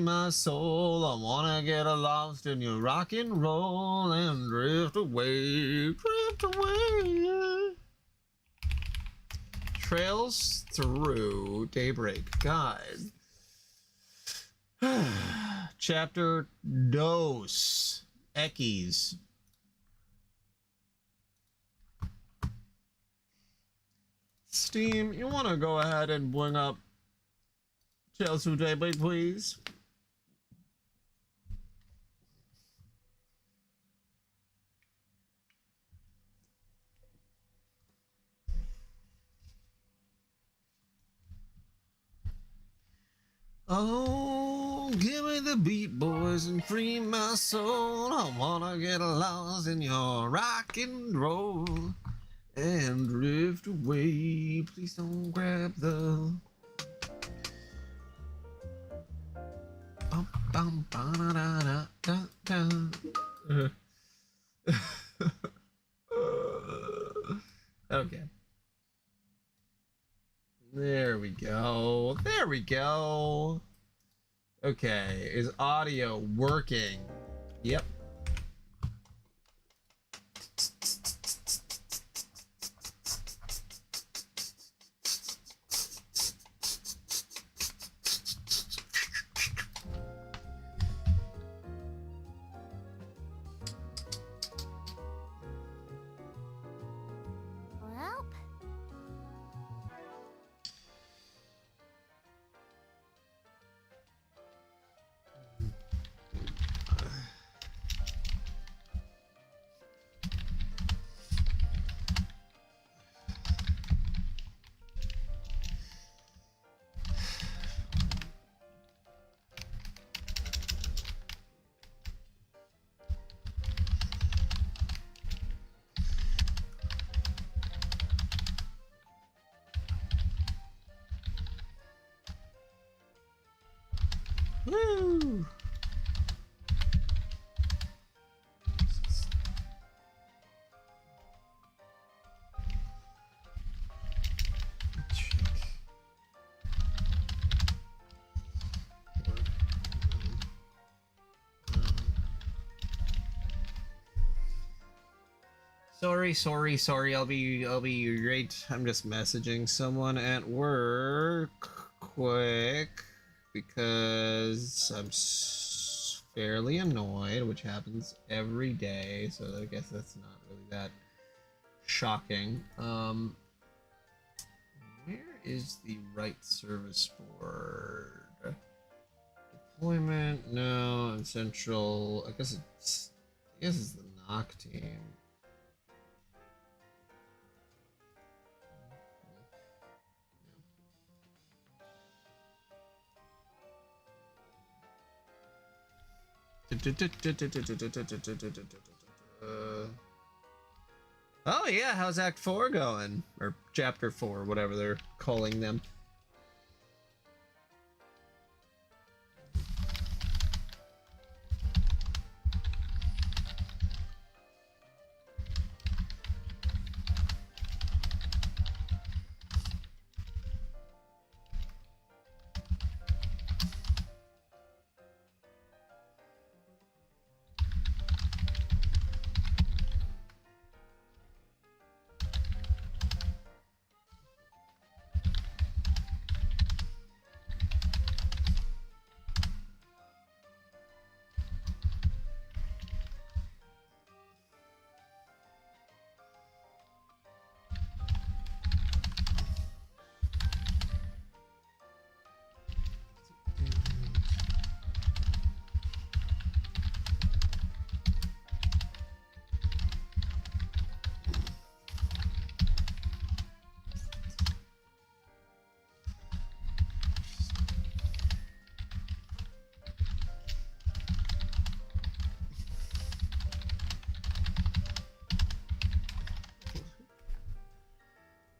my soul. I wanna get lost in your rock and roll and drift away, drift away. Trails through Daybreak. God. Chapter Dos. Ekis. Steam, you want to go ahead and bring up Trails through Daybreak, please? Oh, give me the beat, boys, and free my soul. I wanna get lost in your rock and roll and drift away. Please don't grab the okay. There we go. There we go. Okay, is audio working? Yep. Woo! Sorry. I'll be right. I'm just messaging someone at work quick because I'm fairly annoyed, which happens every day. So I guess that's not really that shocking. Where is the right service board? Deployment? No. Central. I guess it's the knock team. Oh yeah, how's Act 4 going? Or Chapter 4, whatever they're calling them.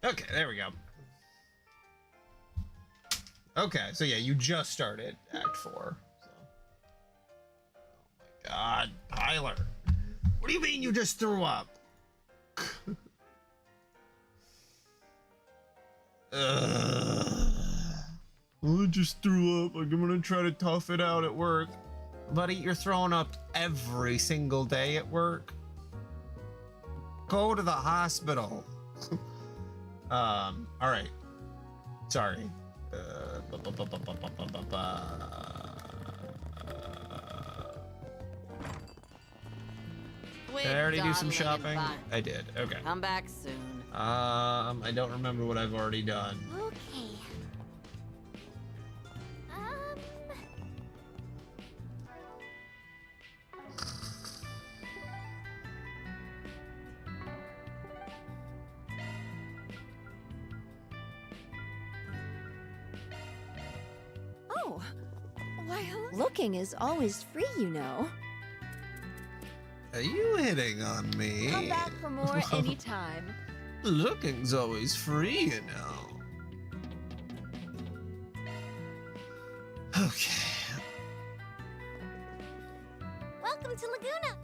Okay, there we go. Okay, so yeah, you just started Act 4. So. Oh my god, Tyler. What do you mean you just threw up? I just threw up. Like, I'm gonna try to tough it out at work. Buddy, you're throwing up every single day at work. Go to the hospital. All right. Sorry. Did I already do some shopping? I did. Okay. Come back soon. I don't remember what I've already done. Okay. Oh, why, looking is always free, you know. Are you hitting on me? Come back for more anytime. Looking's always free, you know. Okay. Welcome to Laguna.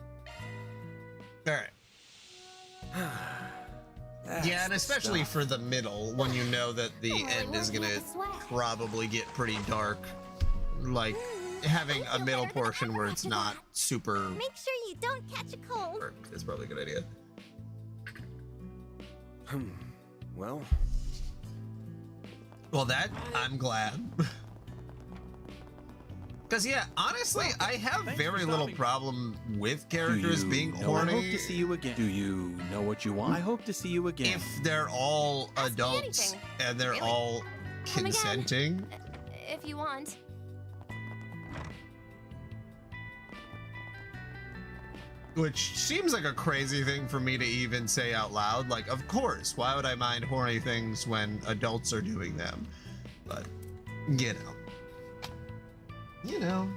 All right. Yeah, and especially for the middle, when you know that the end is gonna probably get pretty dark. Like, having a middle portion where it's not super Make sure you don't catch a cold. dark is probably a good idea. Well, That, I'm glad. Because, yeah, honestly, I have very little problem with characters being horny. I hope to see you again. Do you know what you want? I hope to see you again. If they're all Ask me adults anything. and they're Really? all Come again. consenting. If you want. Which seems like a crazy thing for me to even say out loud. Like, of course, why would I mind horny things when adults are doing them? But, you know.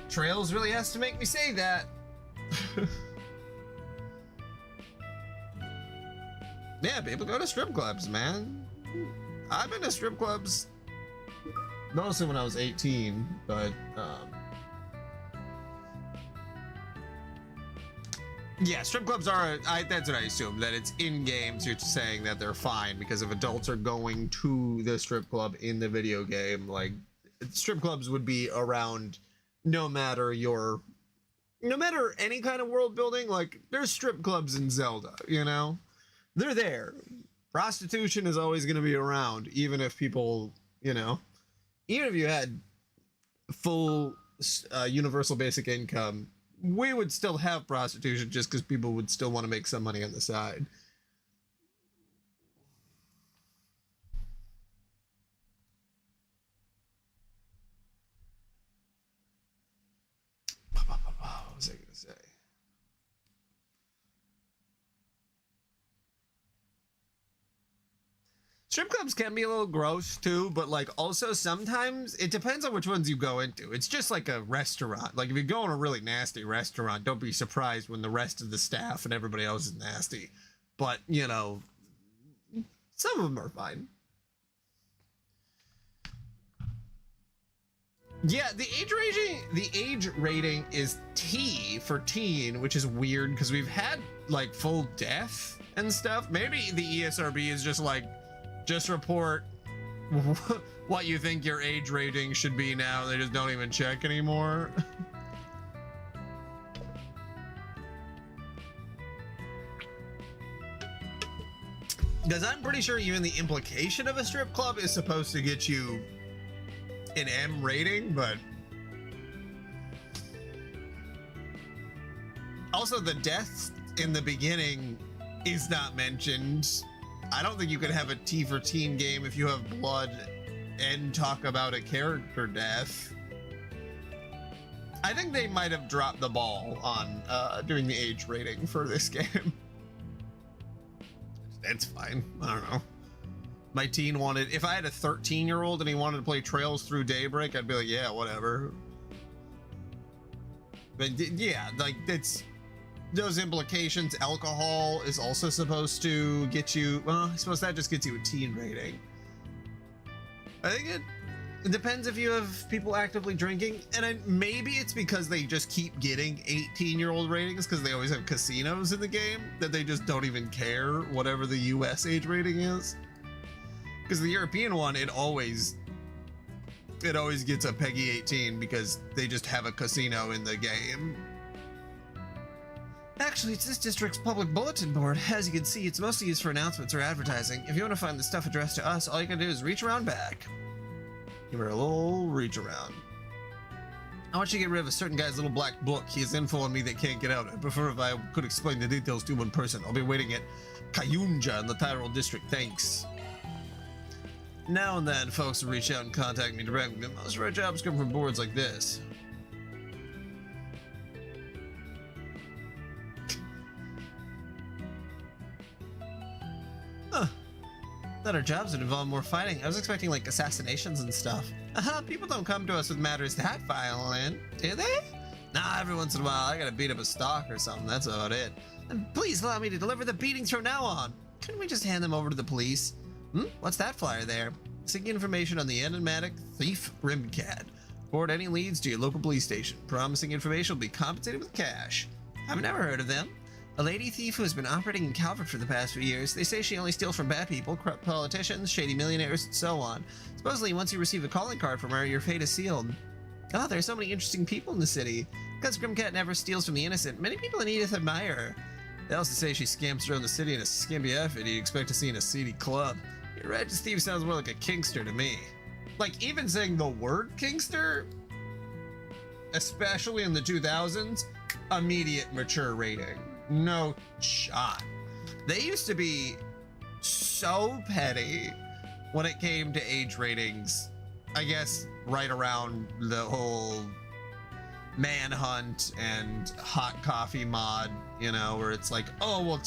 Trails really has to make me say that. Yeah, people go to strip clubs, man. I've been to strip clubs mostly when I was 18, but, yeah, strip clubs are, that's what I assume, that it's in games, you're saying that they're fine, because if adults are going to the strip club in the video game, like, strip clubs would be around no matter any kind of world building, like, there's strip clubs in Zelda, you know? They're there. Prostitution is always going to be around, even if people, you know, even if you had full universal basic income, we would still have prostitution just because people would still want to make some money on the side. What was I going to say? Strip clubs can be a little gross too, but like also sometimes it depends on which ones you go into. It's just like a restaurant. Like if you go in a really nasty restaurant, don't be surprised when the rest of the staff and everybody else is nasty. But, you know, some of them are fine. Yeah, the age rating is T for teen, which is weird because we've had like full death and stuff. Maybe the ESRB is just like, just report what you think your age rating should be now. They just don't even check anymore. Because I'm pretty sure even the implication of a strip club is supposed to get you an M rating, but also the death in the beginning is not mentioned. I don't think you could have a T for teen game if you have blood and talk about a character death. I think they might have dropped the ball on doing the age rating for this game. It's fine. I don't know. My teen wanted, if I had a 13-year-old and he wanted to play Trails through Daybreak, I'd be like, yeah, whatever. But yeah, like it's those implications. Alcohol is also supposed to get you, well, I suppose that just gets you a teen rating. I think it depends if you have people actively drinking, and maybe it's because they just keep getting 18-year-old ratings because they always have casinos in the game that they just don't even care whatever the US age rating is. Because the European one, it always it always gets a Peggy 18 because they just have a casino in the game. Actually, it's this district's public bulletin board. As you can see, it's mostly used for announcements or advertising. If you want to find the stuff addressed to us, all you gotta do is reach around back. Give her a little reach around. I want you to get rid of a certain guy's little black book. He has info on me that can't get out. I prefer if I could explain the details to him in person. I'll be waiting at Kayunja in the Tyrol district. Thanks. Now and then, folks will reach out and contact me directly, but most of our jobs come from boards like this. Huh. Thought our jobs would involve more fighting. I was expecting, like, assassinations and stuff. People don't come to us with matters that violent, do they? Nah, every once in a while, I gotta beat up a stalker or something, that's about it. And please allow me to deliver the beatings from now on. Couldn't we just hand them over to the police? What's that flyer there? Seeking information on the enigmatic thief Rimcat. Forward any leads to your local police station. Promising information will be compensated with cash. I've never heard of them. A lady thief who has been operating in Calvert for the past few years. They say she only steals from bad people, corrupt politicians, shady millionaires, and so on. Supposedly, once you receive a calling card from her, your fate is sealed. Oh, there are so many interesting people in the city. Because Grimcat never steals from the innocent, many people in Edith admire her. They also say she scamps around the city in a skimpy outfit you'd expect to see in a seedy club. Your red thief sounds more like a kinkster to me. Like, even saying the word kinkster, especially in the 2000s, immediate mature rating. No shot. They used to be so petty when it came to age ratings. I guess right around the whole manhunt and hot coffee mod, you know, where it's like, oh, well,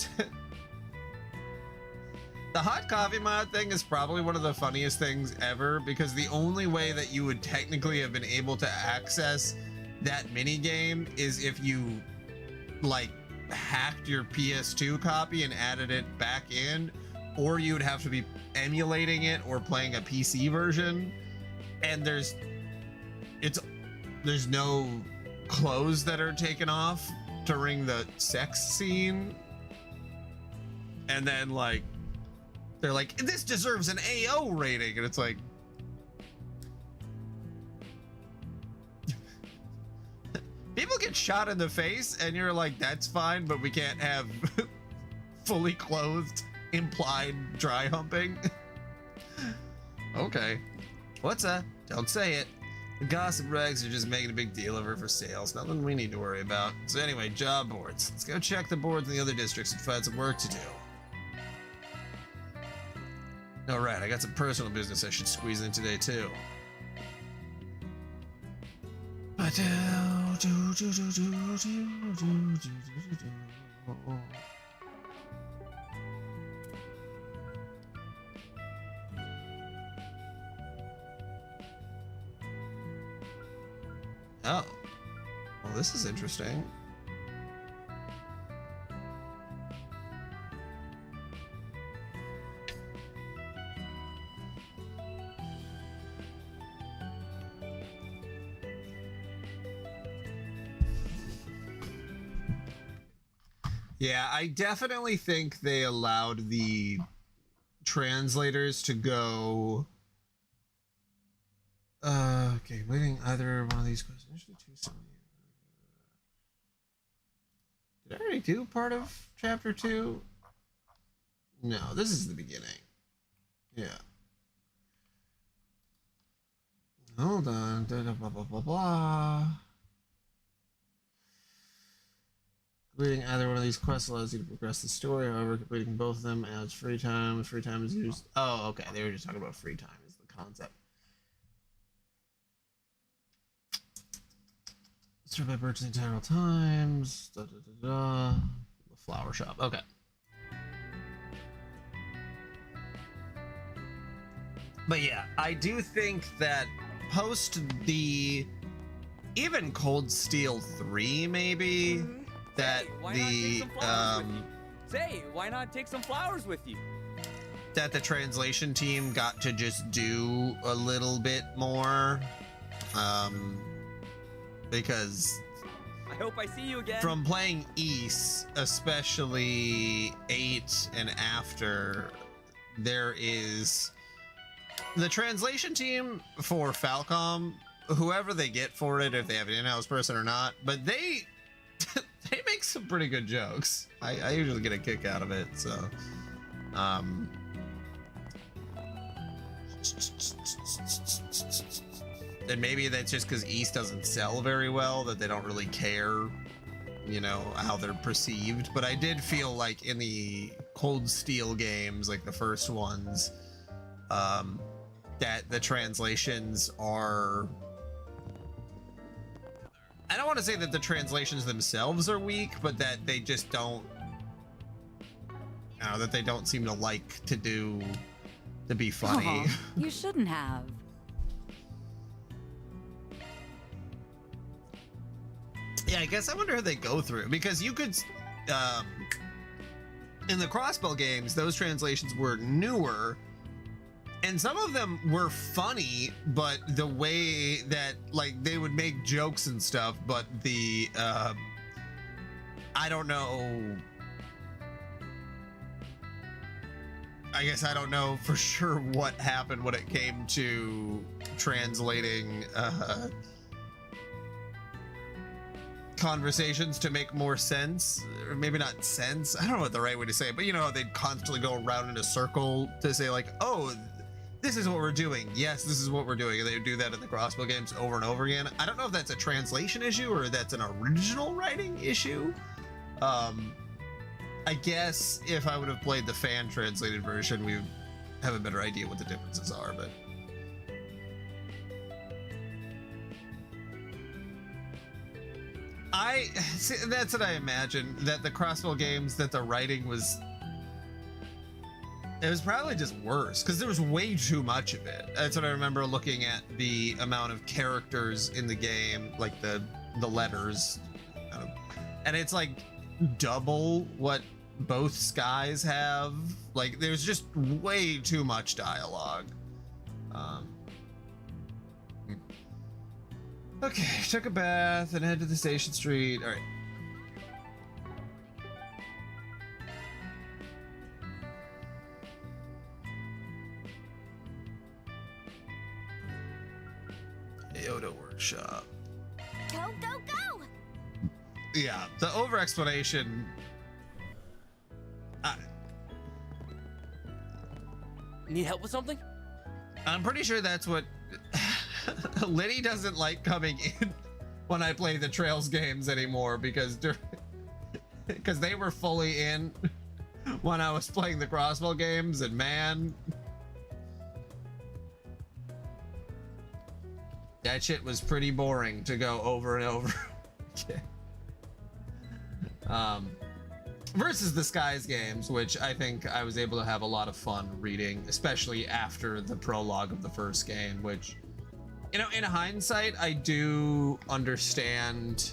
the hot coffee mod thing is probably one of the funniest things ever, because the only way that you would technically have been able to access that mini game is if you, like, hacked your PS2 copy and added it back in, or you would have to be emulating it or playing a PC version. And there's no clothes that are taken off during the sex scene. And then, like, they're like, this deserves an AO rating, and it's like, people get shot in the face, and you're like, that's fine, but we can't have fully clothed implied dry humping. Okay. What's that? Don't say it. The gossip rags are just making a big deal of her for sales. Nothing we need to worry about. So anyway, job boards. Let's go check the boards in the other districts and find some work to do. All right, I got some personal business I should squeeze in today too. Oh, well, this is interesting. Yeah, I definitely think they allowed the translators to go. Okay, waiting either one of these questions. Did I already do part of chapter 2? No, this is the beginning. Yeah. Hold on. Blah, blah, blah, blah, blah. Completing either one of these quests allows you to progress the story. However, completing both of them adds free time. Free time is used. Oh, okay. They were just talking about free time is the concept. Start by purchasing Tyrol Times. Da, da, da, da. The flower shop. Okay. But yeah, I do think that post the even Cold Steel 3 maybe that Say, why not take some flowers with you? That the translation team got to just do a little bit more. Because I hope I see you again. From playing East, especially 8 and after, there is the translation team for Falcom, whoever they get for it, if they have an in-house person or not, but they they make some pretty good jokes. I usually get a kick out of it, so and maybe that's just because East doesn't sell very well, that they don't really care, you know, how they're perceived. But I did feel like in the Cold Steel games, like the first ones, that the translations are, I don't want to say that the translations themselves are weak, but that they just don't, you know, that they don't seem to like to be funny. Oh, you shouldn't have. Yeah, I guess I wonder how they go through, because you could, in the Crossbell games, those translations were newer, and some of them were funny, but the way that, like, they would make jokes and stuff, but the, I don't know, I guess I don't know for sure what happened when it came to translating, conversations to make more sense, or maybe not sense, I don't know what the right way to say it, but you know, they'd constantly go around in a circle to say like, oh, this is what we're doing, yes, this is what we're doing, and they would do that in the Crossbow games over and over again. I don't know if that's a translation issue or that's an original writing issue. I guess if I would have played the fan translated version, we would have a better idea what the differences are, but that's what I imagine, that the Crossbow games, that the writing was, it was probably just worse because there was way too much of it. That's what I remember looking at, the amount of characters in the game, like the letters, and it's like double what both skies have. Like there's just way too much dialogue. Okay, took a bath and head to the station street. All right. Yoda workshop. Go, go, go! Yeah, the over explanation. Need help with something? I'm pretty sure that's what Liddy doesn't like coming in when I play the Trails games anymore, because they were fully in when I was playing the Crossbow games, and man, that shit was pretty boring to go over and over again. Versus the Skies games, which I think I was able to have a lot of fun reading, especially after the prologue of the first game, which, you know, in hindsight, I do understand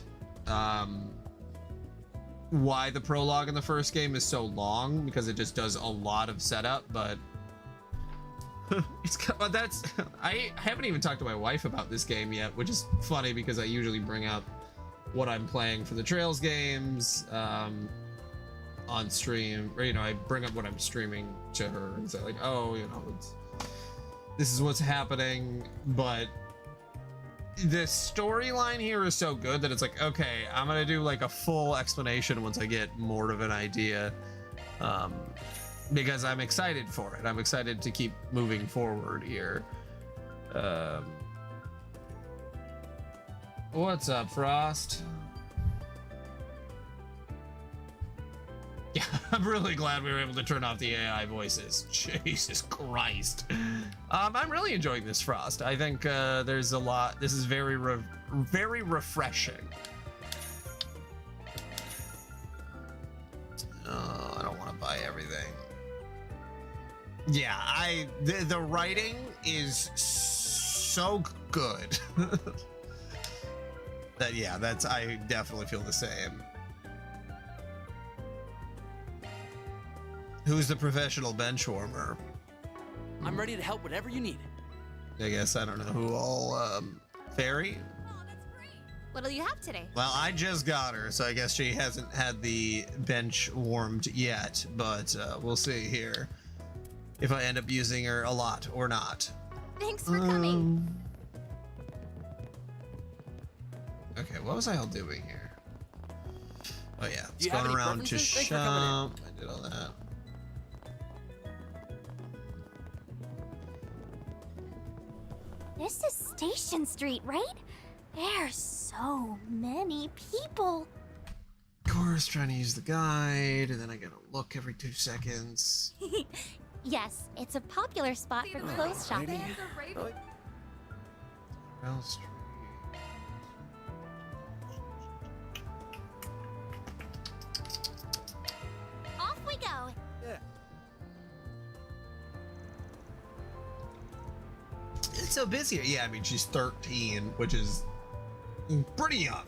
why the prologue in the first game is so long, because it just does a lot of setup, but but that's, I haven't even talked to my wife about this game yet, which is funny because I usually bring up what I'm playing for the Trails games on stream, or, you know, I bring up what I'm streaming to her and say like, oh, you know, this is what's happening, but the storyline here is so good that it's like, okay, I'm gonna do like a full explanation once I get more of an idea, because I'm excited for it. I'm excited to keep moving forward here. What's up, Frost? Yeah, I'm really glad we were able to turn off the AI voices. Jesus Christ. I'm really enjoying this, Frost. I think there's a lot. This is very refreshing. I don't want to buy everything. Yeah, the writing is so good. That, yeah, I definitely feel the same. Who's the professional bench warmer? I'm ready to help whatever you need. I guess I don't know who all, Fairy? What'll you have today? Well, I just got her, so I guess she hasn't had the bench warmed yet, but we'll see here if I end up using her a lot or not. Thanks for coming. Okay, what was I all doing here? Oh yeah, it's you have going any around to preferences? Thanks for coming shop. I did all that. This is Station Street, right? There's so many people. Of course, trying to use the guide, and then I gotta look every 2 seconds. Yes, it's a popular spot for clothes shopping. Well Street. Off we go. It's so busy. Yeah, I mean, she's 13, which is pretty young.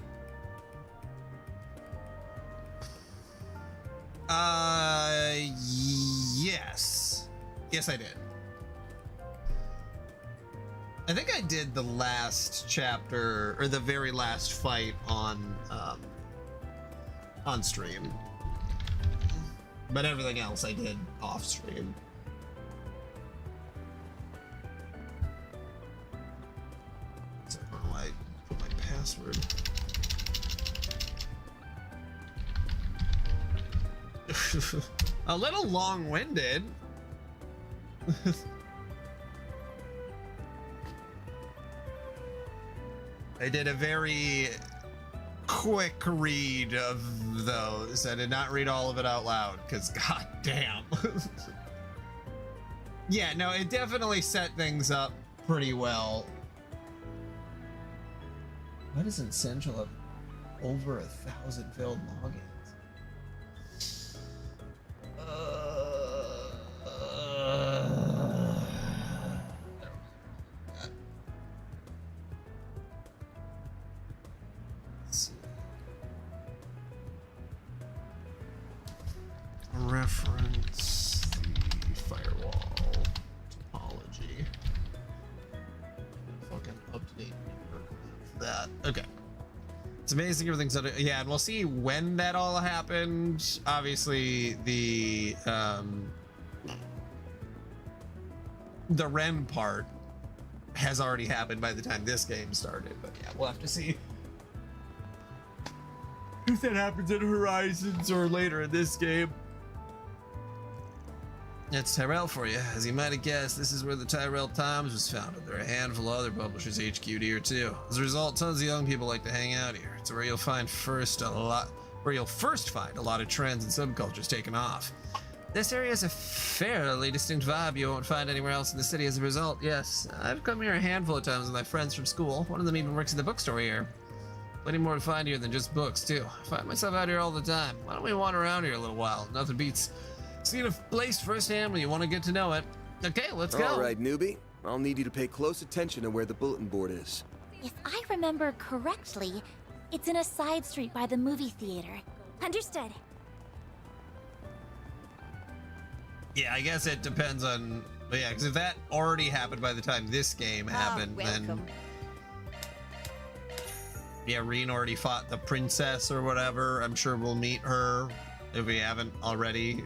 Yes. Yes, I did. I think I did the last chapter, or the very last fight on stream. But everything else I did off stream. So I don't know why I put my password. A little long-winded. I did a very quick read of those. I did not read all of it out loud because god damn. Yeah, no, it definitely set things up pretty well. What is essential of over 1,000 failed logins? Reference the firewall topology. Fucking update that. Okay. It's amazing everything's under. Yeah, and we'll see when that all happened. Obviously, the Ren part has already happened by the time this game started, but yeah, we'll have to see if that happens in Horizons or later in this game. It's Tyrell for you. As you might have guessed, this is where the Tyrell Times was founded. There are a handful of other publishers HQ'd here too. As a result, tons of young people like to hang out here. It's where you'll first find a lot of trends and subcultures taking off. This area has a fairly distinct vibe you won't find anywhere else in the city as a result. Yes, I've come here a handful of times with my friends from school. One of them even works at the bookstore here. Plenty more to find here than just books, too. I find myself out here all the time. Why don't we wander around here a little while? Nothing beats seeing a place firsthand when you want to get to know it. Okay, let's go. All right, newbie. I'll need you to pay close attention to where the bulletin board is. If I remember correctly, it's in a side street by the movie theater. Understood. Yeah, I guess it depends on. But yeah, because if that already happened by the time this game happened, then yeah, Reen already fought the princess or whatever. I'm sure we'll meet her if we haven't already.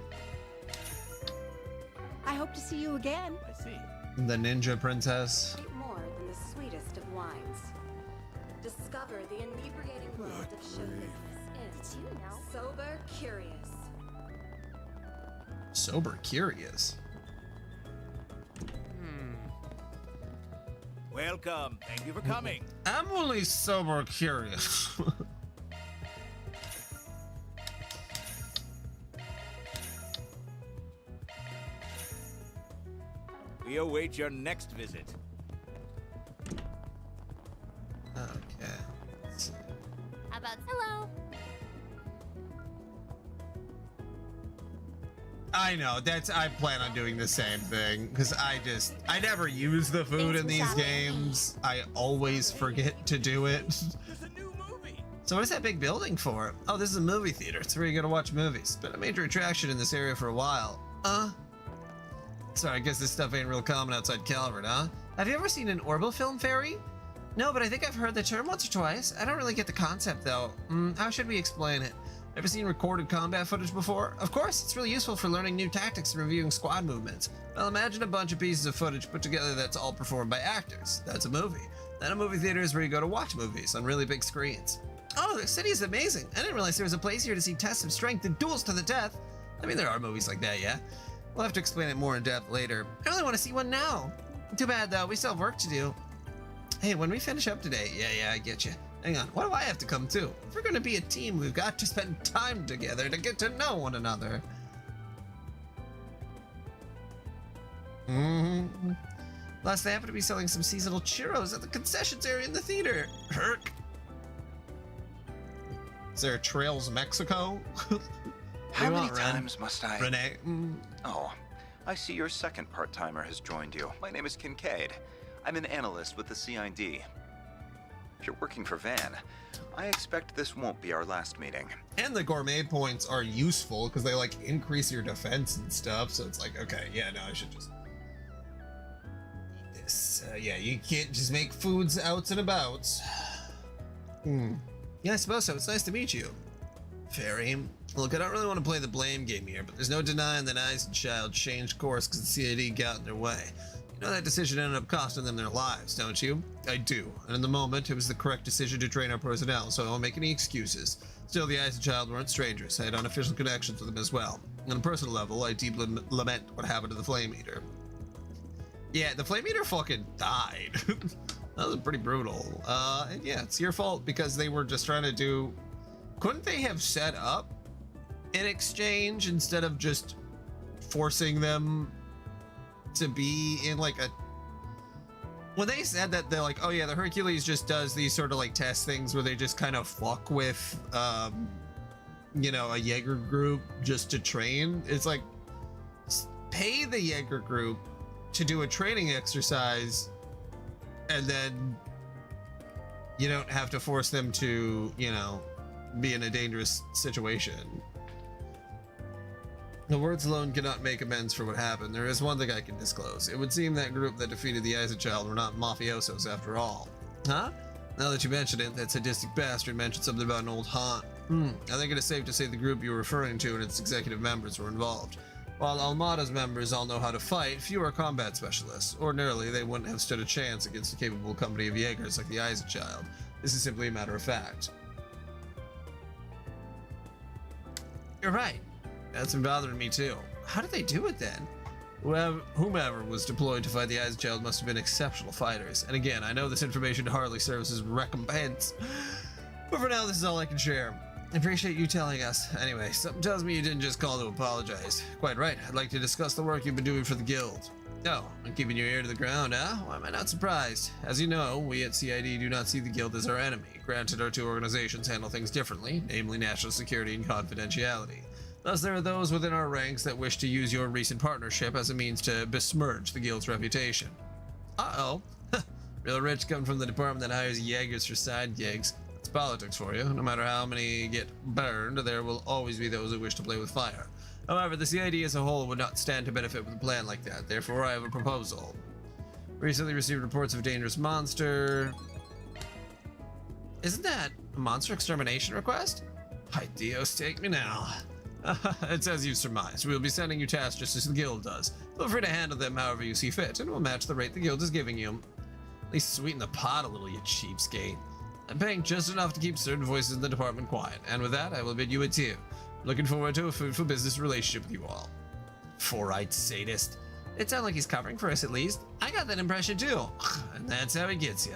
I hope to see you again. I see. The ninja princess. More than the sweetest of wines. Discover the inebriating world of show business Did you know? Sober Curious. Sober curious. Welcome. Thank you for coming. I'm only sober curious. We await your next visit. Okay. Let's see. How about hello? I know, I plan on doing the same thing because I never use the food in these games. I always forget to do it. There's a new movie. So what is that big building for? Oh, this is a movie theater. It's where you go to watch movies. Been a major attraction in this area for a while. Sorry, I guess this stuff ain't real common outside Calvert, huh? Have you ever seen an orbital film fairy? No, but I think I've heard the term once or twice. I don't really get the concept though. How should we explain it? Ever seen recorded combat footage before? Of course, it's really useful for learning new tactics and reviewing squad movements. Well, imagine a bunch of pieces of footage put together that's all performed by actors. That's a movie. Then a movie theater is where you go to watch movies on really big screens. Oh, the city is amazing. I didn't realize there was a place here to see tests of strength and duels to the death. I mean, there are movies like that, yeah. We'll have to explain it more in depth later. I really want to see one now. Too bad, though. We still have work to do. Hey, when we finish up today... Yeah, I get you. Hang on, why do I have to come too? If we're going to be a team, we've got to spend time together to get to know one another. Plus, they happen to be selling some seasonal churros at the concessions area in the theater. Herc. Is there Trails Mexico? How many times must I... Renee? Oh, I see your second part-timer has joined you. My name is Kincaid. I'm an analyst with the CID. If you're working for Van, I expect this won't be our last meeting. And the gourmet points are useful because they like increase your defense and stuff. So it's like, okay, yeah, no, I should just eat this. Yeah, you can't just make foods outs and abouts. Yeah, I suppose so. It's nice to meet you. Fairy. Look, I don't really want to play the blame game here, but there's no denying that Eisenchild changed course because the CID got in their way. You know that decision ended up costing them their lives, don't you? I do, and in the moment, it was the correct decision to train our personnel, so I won't make any excuses. Still, the Eisenchild weren't strangers. I had unofficial connections with them as well. On a personal level, I deeply lament what happened to the Flame Eater. Yeah, the Flame Eater fucking died. That was pretty brutal. And yeah, it's your fault because they were just trying to do... Couldn't they have set up an exchange instead of just forcing them to be in like a... When they said that, they're like, oh yeah, the Hercules just does these sort of like test things where they just kind of fuck with, you know, a Jaeger group just to train. It's like, pay the Jaeger group to do a training exercise and then you don't have to force them to, you know, be in a dangerous situation. The words alone cannot make amends for what happened. There is one thing I can disclose. It would seem that group that defeated the Eisenchild were not mafiosos after all. Huh? Now that you mention it, that sadistic bastard mentioned something about an old haunt. I think it is safe to say the group you were referring to and its executive members were involved. While Almada's members all know how to fight, few are combat specialists. Ordinarily, they wouldn't have stood a chance against a capable company of Jaegers like the Eisenchild. This is simply a matter of fact. You're right. That's been bothering me too. How did they do it then? Whomever was deployed to fight the Eisenchild must have been exceptional fighters. And again, I know this information hardly serves as recompense, but for now this is all I can share. I appreciate you telling us. Anyway, something tells me you didn't just call to apologize. Quite right. I'd like to discuss the work you've been doing for the guild. Oh, I'm keeping your ear to the ground, huh? Why am I not surprised? As you know, we at CID do not see the guild as our enemy. Granted, our two organizations handle things differently, namely national security and confidentiality. Thus, there are those within our ranks that wish to use your recent partnership as a means to besmirch the guild's reputation. Uh-oh. Real rich coming from the department that hires Jaegers for side gigs. It's politics for you. No matter how many get burned, there will always be those who wish to play with fire. However, the CID as a whole would not stand to benefit with a plan like that. Therefore, I have a proposal. Recently received reports of a dangerous monster. Isn't that a monster extermination request? Hi, Dios, take me now. It's as you surmised. We'll be sending you tasks just as the guild does. Feel free to handle them however you see fit, and we'll match the rate the guild is giving you. At least sweeten the pot a little, you cheapskate. I'm paying just enough to keep certain voices in the department quiet, and with that, I will bid you adieu. Looking forward to a fruitful business relationship with you all. Four-eyed sadist. It sounds like he's covering for us at least. I got that impression too. And that's how he gets you.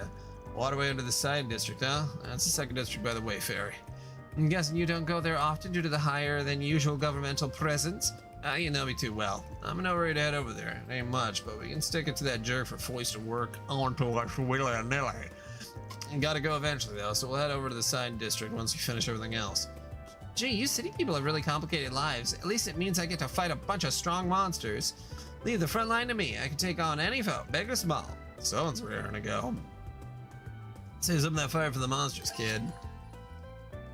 Waterway under the side district, huh? That's the second district by the way, Fairy. I'm guessing you don't go there often due to the higher than usual governmental presence? You know me too well. I'm in no hurry to head over there. It ain't much, but we can stick it to that jerk for foisting work onto us willy-nilly. Gotta go eventually though, so we'll head over to the side district once we finish everything else. Gee, you city people have really complicated lives. At least it means I get to fight a bunch of strong monsters. Leave the front line to me. I can take on any foe, big or small. Someone's raring to go. Save some of that fire for the monsters, kid.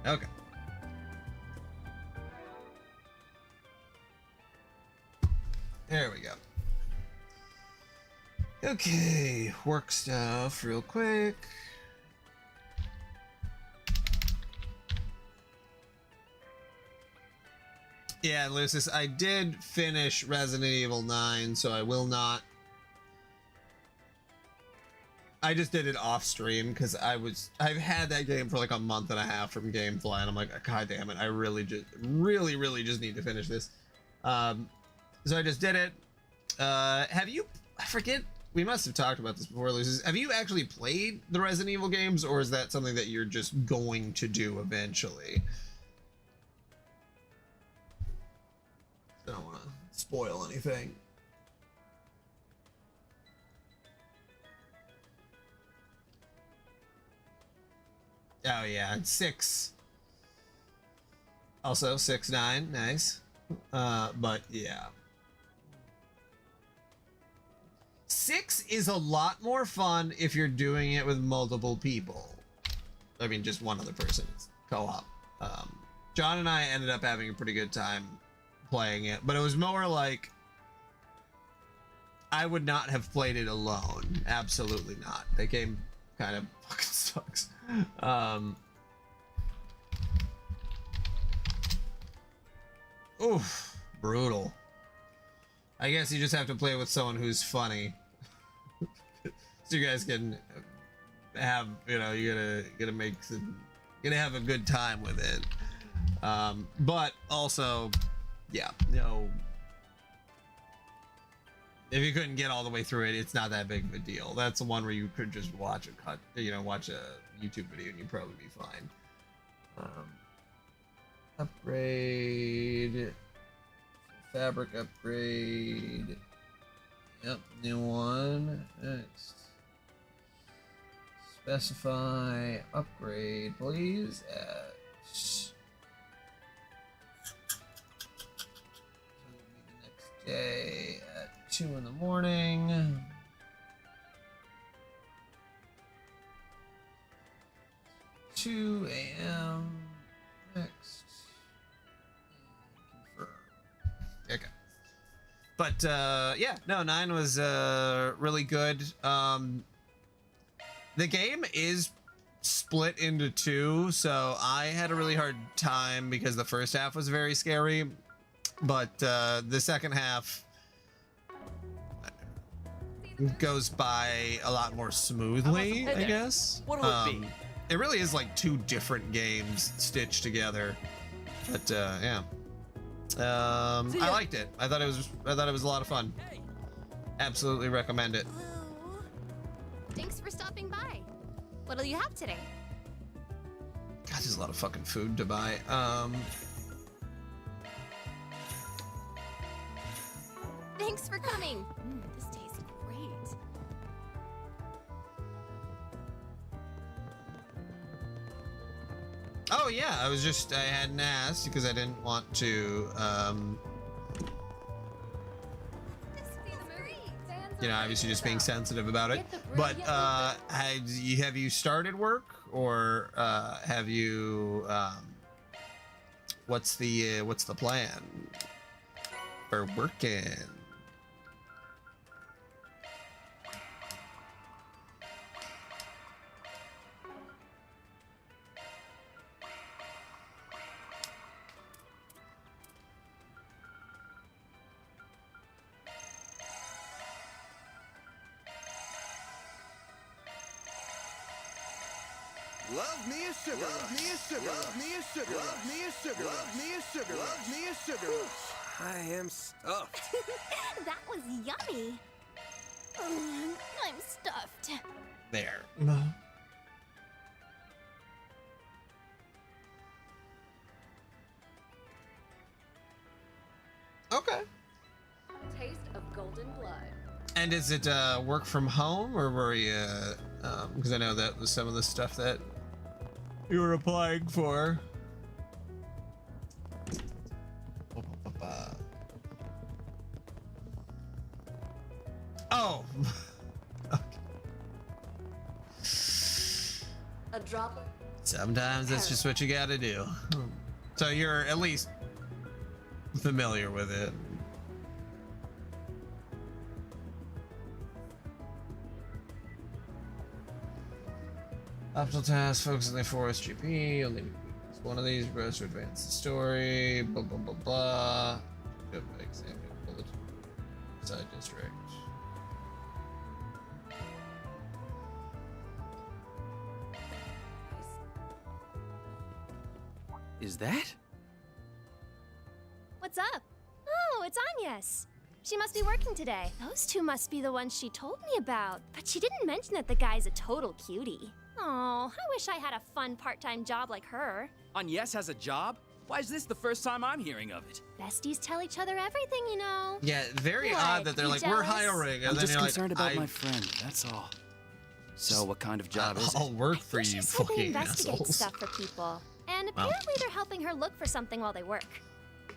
Okay. There we go. Okay, work stuff real quick. Yeah, Lucis, I did finish Resident Evil 9, so I will not. I just did it off stream because I've had that game for like a month and a half from GameFly, and I'm like, God damn it, I really just need to finish this. So I just did it. Have you? I forget. We must have talked about this before, Lucis. Have you actually played the Resident Evil games, or is that something that you're just going to do eventually? I don't want to spoil anything. Oh yeah, it's 6. Also 6-9, nice. But yeah. 6 is a lot more fun if you're doing it with multiple people. I mean, just one other person. It's co-op. John and I ended up having a pretty good time playing it, but it was more like I would not have played it alone. Absolutely not. The game kind of fucking sucks. Oof, brutal. I guess you just have to play with someone who's funny, so you guys can have, you know, you gotta have a good time with it. But also, yeah, you know, if you couldn't get all the way through it, it's not that big of a deal. That's the one where you could just watch a YouTube video and you'd probably be fine. Upgrade, fabric upgrade. Yep, new one. Next, specify upgrade, please. Day at 2 in the morning. $2 a.m. Next. Confirm. Okay. But yeah, no, 9 was really good. The game is split into 2, so I had a really hard time because the first half was very scary. But the second half goes by a lot more smoothly, I guess. What'll it be? It really is like 2 different games stitched together. But yeah, I liked it. I thought it was a lot of fun. Absolutely recommend it. Hello. Thanks for stopping by. What'll you have today? God, there's a lot of fucking food to buy. Thanks for coming. This tastes great. Oh yeah, I hadn't asked because I didn't want to, you know, obviously just being sensitive about it. But have you started work, or have you? What's the plan for working? Love me a sugar, love me a sugar, love me a sugar, love me a sugar, love me a sugar, love me a sugar. I am stuffed. That was yummy. I'm stuffed. There. Okay. Taste of golden blood. And is it work from home, or were you? Because I know that was some of the stuff that you were applying for. Oh. A drop of Sometimes that's just what you gotta do. So you're at least familiar with it. Optional task, focus on the forest GP. You'll need one of these rows to advance the story. Blah blah blah blah. Good example. Side district. Is that? What's up? Oh, it's Agnes. She must be working today. Those two must be the ones she told me about. But she didn't mention that the guy's a total cutie. Oh, I wish I had a fun part-time job like her. Agnes has a job? Why is this the first time I'm hearing of it? Besties tell each other everything, you know. Yeah, very What, odd that they're you like, we're jealous? hiring, and I'm then just you're concerned like, about my friend, that's all. So what kind of job is I'll it? work for She you, said they fucking investigate assholes. stuff for people. And apparently they're helping her look for something while they work.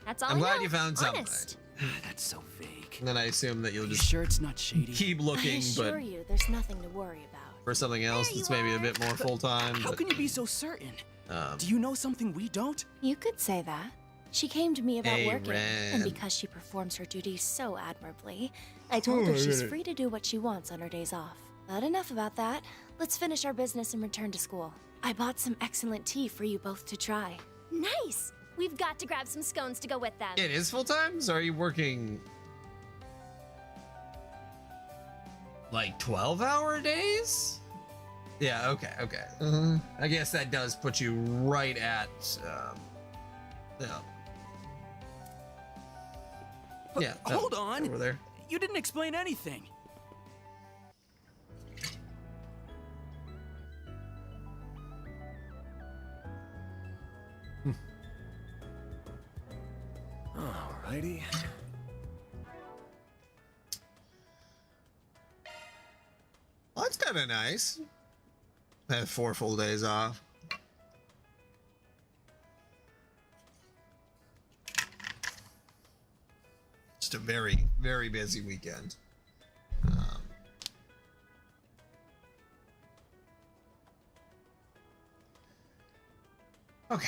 That's all I'm I glad know. you found something. Honest. That's so vague. And then I assume that you'll You just sure it's not shady? keep I looking, assure but you, there's nothing to worry about. for something else There that's you maybe a are. bit more full-time. How But, can you be so certain? um, Do you know something we don't? You could say that. She came to me about Hey, working, Ren. and because she performs her duties so admirably, I told her she's free to do what she wants on her days off. But enough about that. Let's finish our business and return to school. I bought some excellent tea for you both to try. Nice! We've got to grab some scones to go with them. it is full-time? So are you working like 12-hour days? Yeah, okay. I guess that does put you right at, yeah. Hold on. Over there. You didn't explain anything. Alrighty. Well, that's kind of nice. I have 4 full days off. Just a very, very busy weekend. Okay.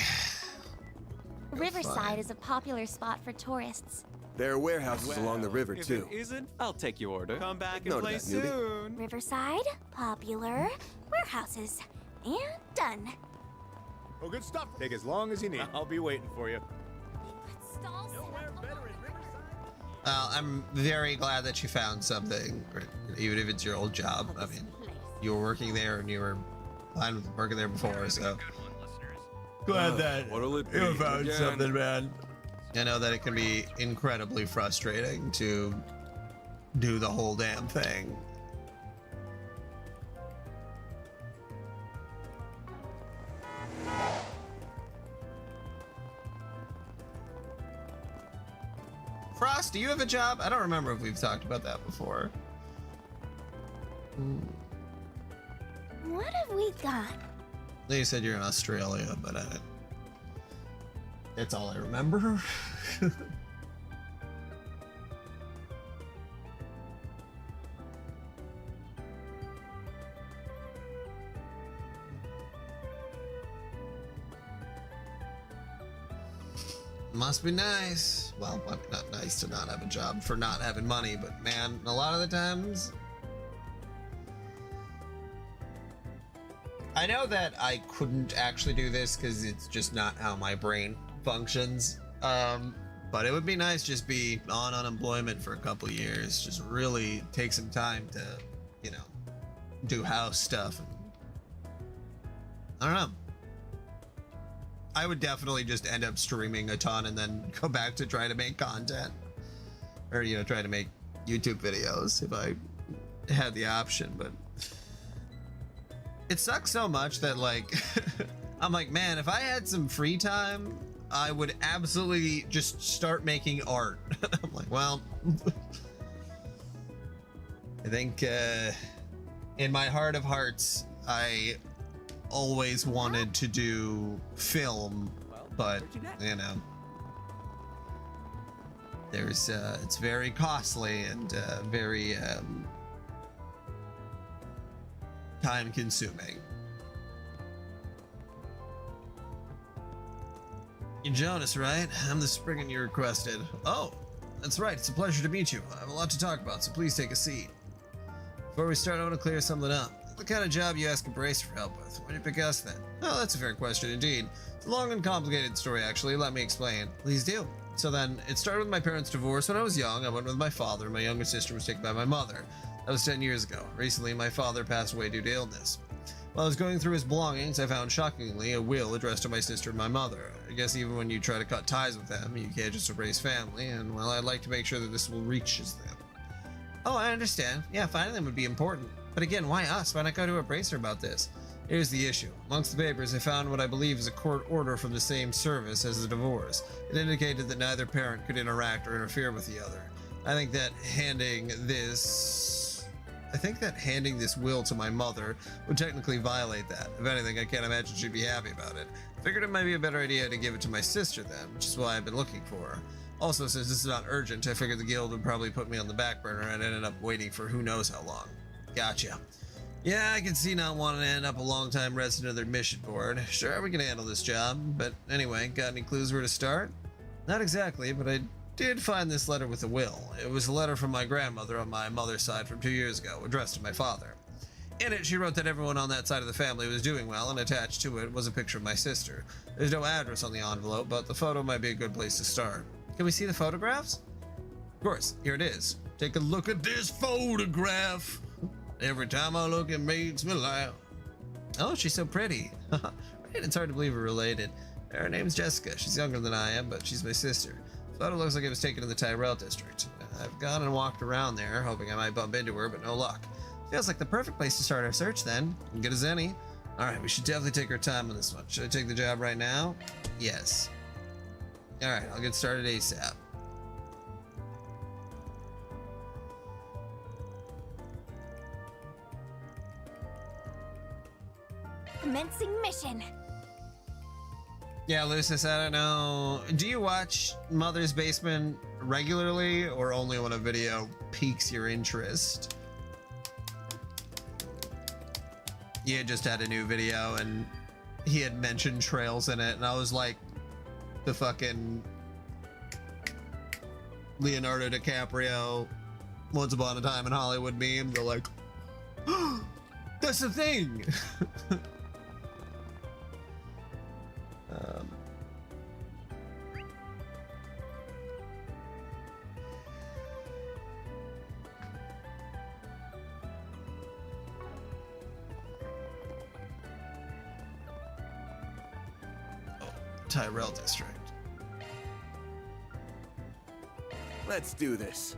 Riverside is a popular spot for tourists. There are warehouses along the river, if too. it isn't, I'll take your order. Come back and Note play that, newbie. soon. Riverside, popular, warehouses, and done. Oh, good stuff. Take as long as you need. I'll be waiting for you. I'm very glad that you found something, even if it's your old job. I mean, you were working there and you were fine with working there before, so glad that What'll it be? you found Again. something, man. I know that it can be incredibly frustrating to do the whole damn thing. Frost, do you have a job? I don't remember if we've talked about that before. What have we got? You said you're in Australia, but that's all I remember. Must be nice. Well, I mean, not nice to not have a job for not having money, but man, a lot of the times I know that I couldn't actually do this because it's just not how my brain functions. But it would be nice just be on unemployment for a couple years. Just really take some time to, you know, do house stuff. And, I don't know. I would definitely just end up streaming a ton and then go back to try to make content. Or, you know, try to make YouTube videos if I had the option, but it sucks so much that, like, I'm like, man, if I had some free time, I would absolutely just start making art. I'm like, well, I think in my heart of hearts, I always wanted to do film, but, you know, there's, it's very costly and very time consuming. You're Jonas, right? I'm the Spriggan you requested. Oh, that's right. It's a pleasure to meet you. I have a lot to talk about, so please take a seat. Before we start, I want to clear something up. The kind of job you ask a bracer for help with. Why did you pick us then? Oh, that's a fair question indeed. It's a long and complicated story, actually. Let me explain. Please do. So then, it started with my parents' divorce when I was young. I went with my father. My younger sister was taken by my mother. That was 10 years ago. Recently, my father passed away due to illness. While I was going through his belongings, I found, shockingly, a will addressed to my sister and my mother. I guess even when you try to cut ties with them, you can't just erase family, and, well, I'd like to make sure that this will reaches them. Oh, I understand. Yeah, finding them would be important. But again, why us? Why not go to a bracer about this? Here's the issue. Amongst the papers, I found what I believe is a court order from the same service as the divorce. It indicated that neither parent could interact or interfere with the other. I think that handing this will to my mother would technically violate that. If anything, I can't imagine she'd be happy about it. Figured it might be a better idea to give it to my sister then, which is why I've been looking for her. Also, since this is not urgent, I figured the guild would probably put me on the back burner and ended up waiting for who knows how long. Gotcha. Yeah, I can see not wanting to end up a long-time resident of their mission board. Sure, we can handle this job, but anyway, got any clues where to start? Not exactly, but I did find this letter with a will. It was a letter from my grandmother on my mother's side from 2 years ago, addressed to my father. In it, she wrote that everyone on that side of the family was doing well, and attached to it was a picture of my sister. There's no address on the envelope, but the photo might be a good place to start. Can we see the photographs? Of course, here it is. Take a look at this photograph. Every time I look, it makes me laugh. Oh, she's so pretty. Right, it's hard to believe we're related. Her name's Jessica. She's younger than I am, but she's my sister. The photo looks like it was taken in the Tyrell district. I've gone and walked around there, hoping I might bump into her, but no luck. Feels like the perfect place to start our search then. Good as any. Alright, we should definitely take our time on this one. Should I take the job right now? Yes. Alright, I'll get started ASAP. Commencing mission. Yeah, Lucis, I don't know. Do you watch Mother's Basement regularly or only when a video piques your interest? He had just had a new video and he had mentioned trails in it, and I was like, the fucking Leonardo DiCaprio Once Upon a Time in Hollywood meme. They're like, oh, that's the thing. Tyrell district. Let's do this.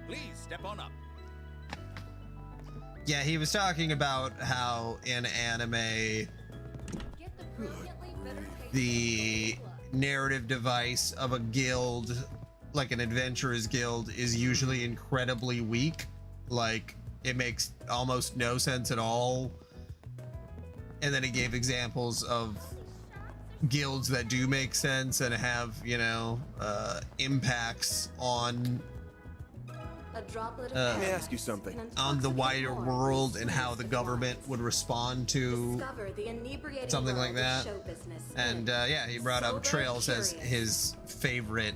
Please step on up. Yeah, he was talking about how in anime the narrative device of a guild, like an adventurer's guild, is usually incredibly weak. Like, it makes almost no sense at all. And then he gave examples of guilds that do make sense and have, you know, impacts on let me ask you something. on the wider world and how the government would respond to something like that. And yeah, he brought up trails as his favorite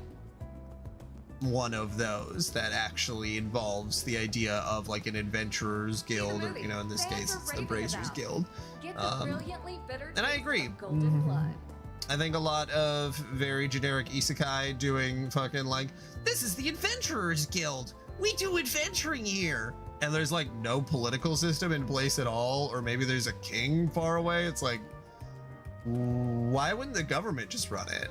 one of those that actually involves the idea of like an adventurer's guild, or, you know, in this case it's the Brazers Guild. And I agree. I think a lot of very generic isekai doing fucking like, this is the Adventurers Guild, we do adventuring here, and there's like no political system in place at all, or maybe there's a king far away. It's like, why wouldn't the government just run it?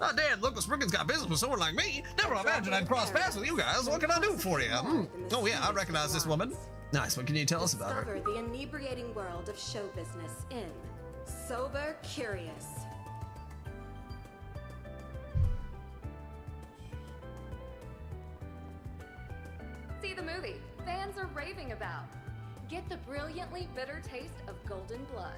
Oh damn, local Spriggan's got business with someone like me. Never imagined I'd cross paths with you guys. What can I do for you? Oh yeah, I recognize this woman. Nice, what can you tell us about her? Discover the inebriating world of show business in Sober Curious. See the movie fans are raving about. Get the brilliantly bitter taste of Golden Blood.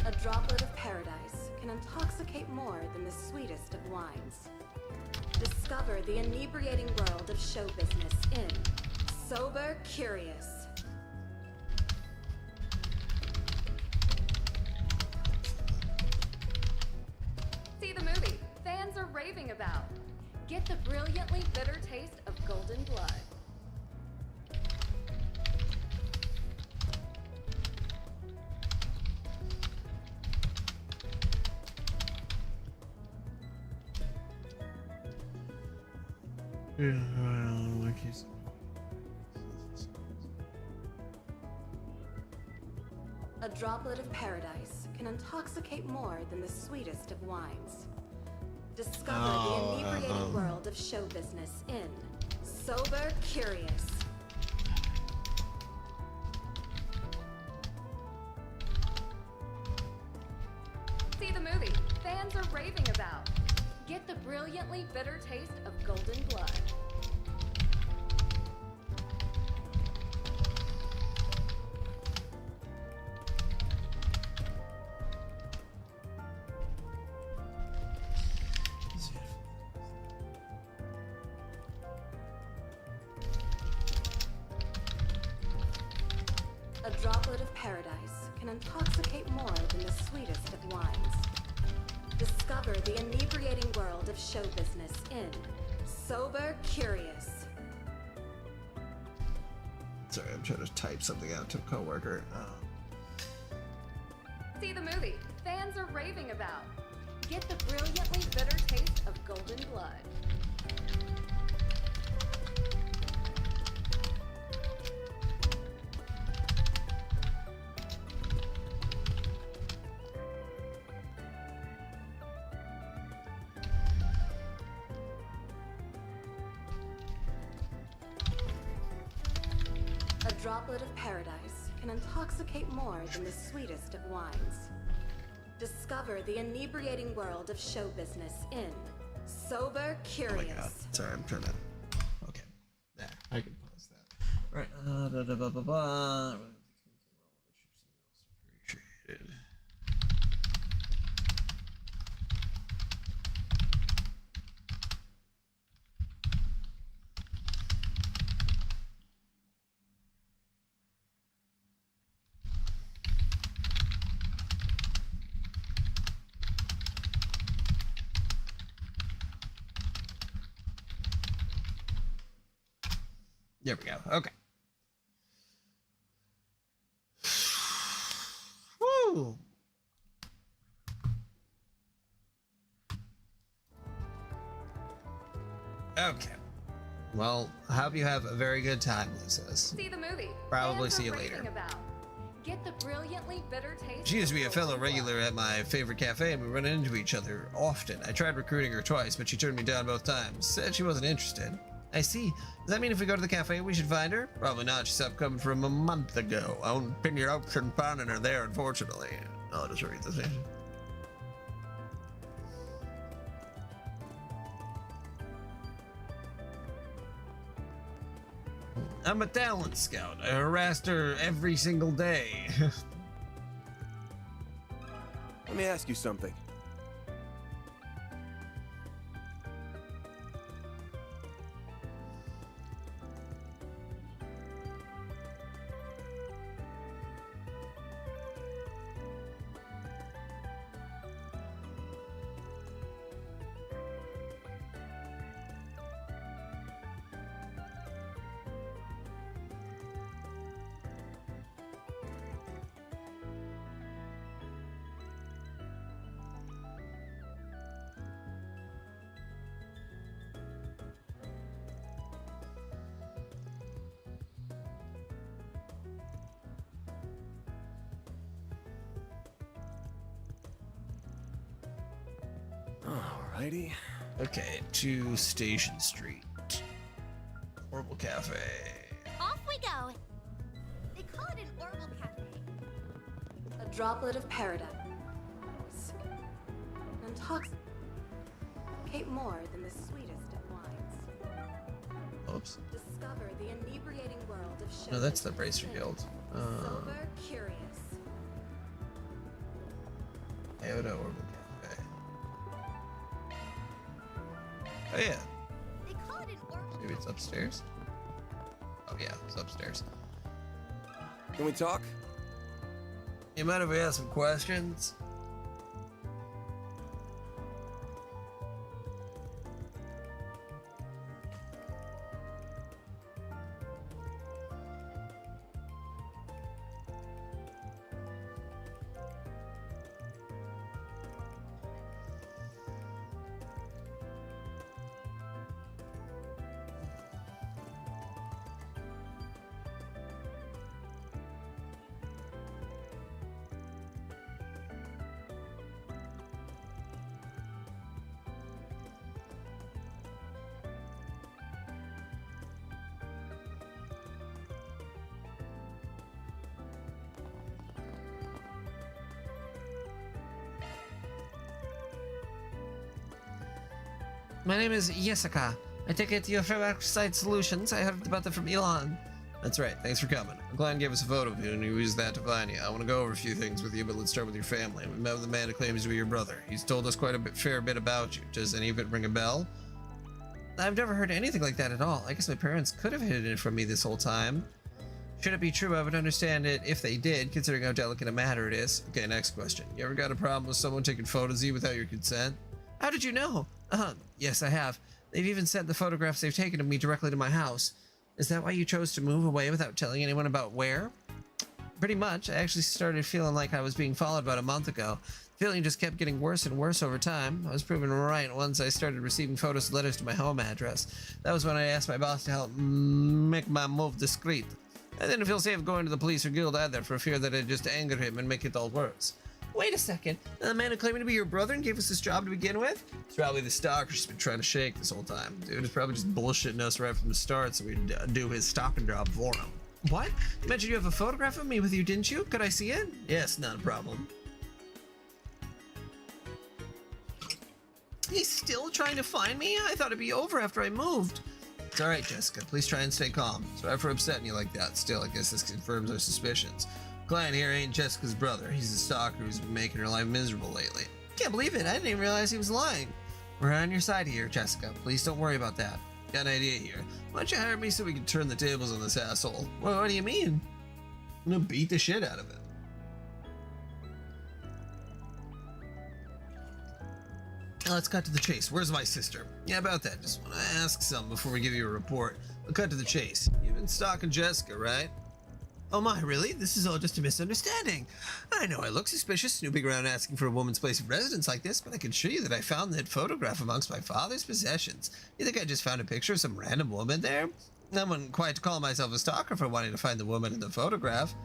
A droplet of paradise can intoxicate more than the sweetest of wines. Discover the inebriating world of show business in sober curious. See the movie fans are raving about. Get the brilliantly bitter taste of golden blood. A droplet of paradise can intoxicate more than the sweetest of wines. Discover the inebriating world of show business in Sober Curious. See the movie fans are raving about. Get the brilliantly bitter taste of golden blood. A droplet of paradise can intoxicate more than the sweetest of wines. Discover the inebriating world of show business in Sober Curious. Sorry, I'm trying to type something out to a coworker. See the movie fans are raving about. Get the brilliantly bitter taste of golden blood. A droplet of paradise can intoxicate more than the sweetest of wines. Discover the inebriating world of show business in Sober Curious. Oh my god. Sorry, I'm trying to. Okay. Yeah, I can pause that. Right. Appreciated. There we go. Okay. Woo! Okay. Well, I hope you have a very good time, Lisa. See the movie. Probably fans see you are later. raving about. Get the brilliantly bitter taste. She used to be a of fellow golden blood. regular at my favorite cafe, and we run into each other often. I tried recruiting her twice, but she turned me down both times. Said she wasn't interested. I see. Does that mean if we go to the cafe, we should find her? Probably not. She stopped coming from a month ago. I won't pin your hopes on finding her there, unfortunately. I'll just read this. I'm a talent scout. I harassed her every single day. Let me ask you something. Alrighty. Okay, to Station Street. Horrible Cafe. Off we go. They call it an Orbital Cafe. A droplet of paradise. Intoxicate more than the sweetest of wines. Oops. Discover the inebriating world of show. No, that's the business Bracer in Guild. Sober Curious. Iota Orbital Cafe. Oh yeah. They call it an Orbital. Maybe it's upstairs. Oh yeah, it's upstairs. Can we talk? You mind if we ask some questions? My name is Jessica. I take it you're from Site Solutions. I heard about that from Elon. That's right. Thanks for coming. Glenn gave us a photo of you, and we used that to find you. I want to go over a few things with you, but let's start with your family. We met with the man who claims to be your brother. He's told us quite a fair bit about you. Does any of it ring a bell? I've never heard anything like that at all. I guess my parents could have hidden it from me this whole time. Should it be true, I would understand it if they did, considering how delicate a matter it is. Okay, next question. You ever got a problem with someone taking photos of you without your consent? How did you know? Yes, I have. They've even sent the photographs they've taken of me directly to my house. Is that why you chose to move away without telling anyone about where? Pretty much. I actually started feeling like I was being followed about a month ago. The feeling just kept getting worse and worse over time. I was proven right once I started receiving photos and letters to my home address. That was when I asked my boss to help make my move discreet. I didn't feel safe going to the police or guild either for fear that I'd just anger him and make it all worse. Wait a second. The man who claimed to be your brother and gave us this job to begin with? It's probably the stalker she's been trying to shake this whole time. Dude is probably just bullshitting us right from the start so we'd do his stalking job for him. What? You mentioned you have a photograph of me with you, didn't you? Could I see it? Yes, not a problem. He's still trying to find me? I thought it'd be over after I moved. It's alright, Jessica. Please try and stay calm. Sorry for upsetting you like that. Still, I guess this confirms our suspicions. Client here ain't Jessica's brother. He's a stalker who's been making her life miserable lately. Can't believe it. I didn't even realize he was lying. We're on your side here, Jessica. Please don't worry about that. Got an idea here. Why don't you hire me so we can turn the tables on this asshole? Well, what do you mean? I'm gonna beat the shit out of it. Now let's cut to the chase. Where's my sister? Yeah, about that. Just want to ask something before we give you a report. We'll cut to the chase. You've been stalking Jessica, right? Oh my, really? This is all just a misunderstanding. I know I look suspicious snooping around asking for a woman's place of residence like this, but I can assure you that I found that photograph amongst my father's possessions. You think I just found a picture of some random woman there? I wouldn't quite call myself a stalker for wanting to find the woman in the photograph.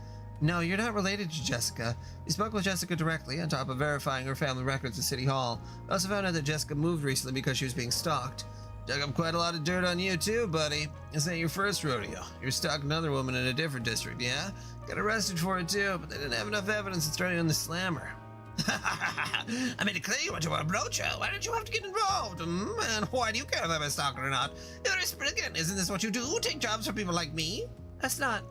No, you're not related to Jessica. You spoke with Jessica directly, on top of verifying her family records at City Hall. I also found out that Jessica moved recently because she was being stalked. Dug up quite a lot of dirt on you too, buddy. This ain't your first rodeo. You're stalking another woman in a different district, yeah? Got arrested for it too, but they didn't have enough evidence to throw you on the slammer. I made it clear you want to approach her. Why did you have to get involved? And why do you care if I'm a stalker or not? You're a spriggan. Isn't this what you do? Take jobs for people like me? That's not...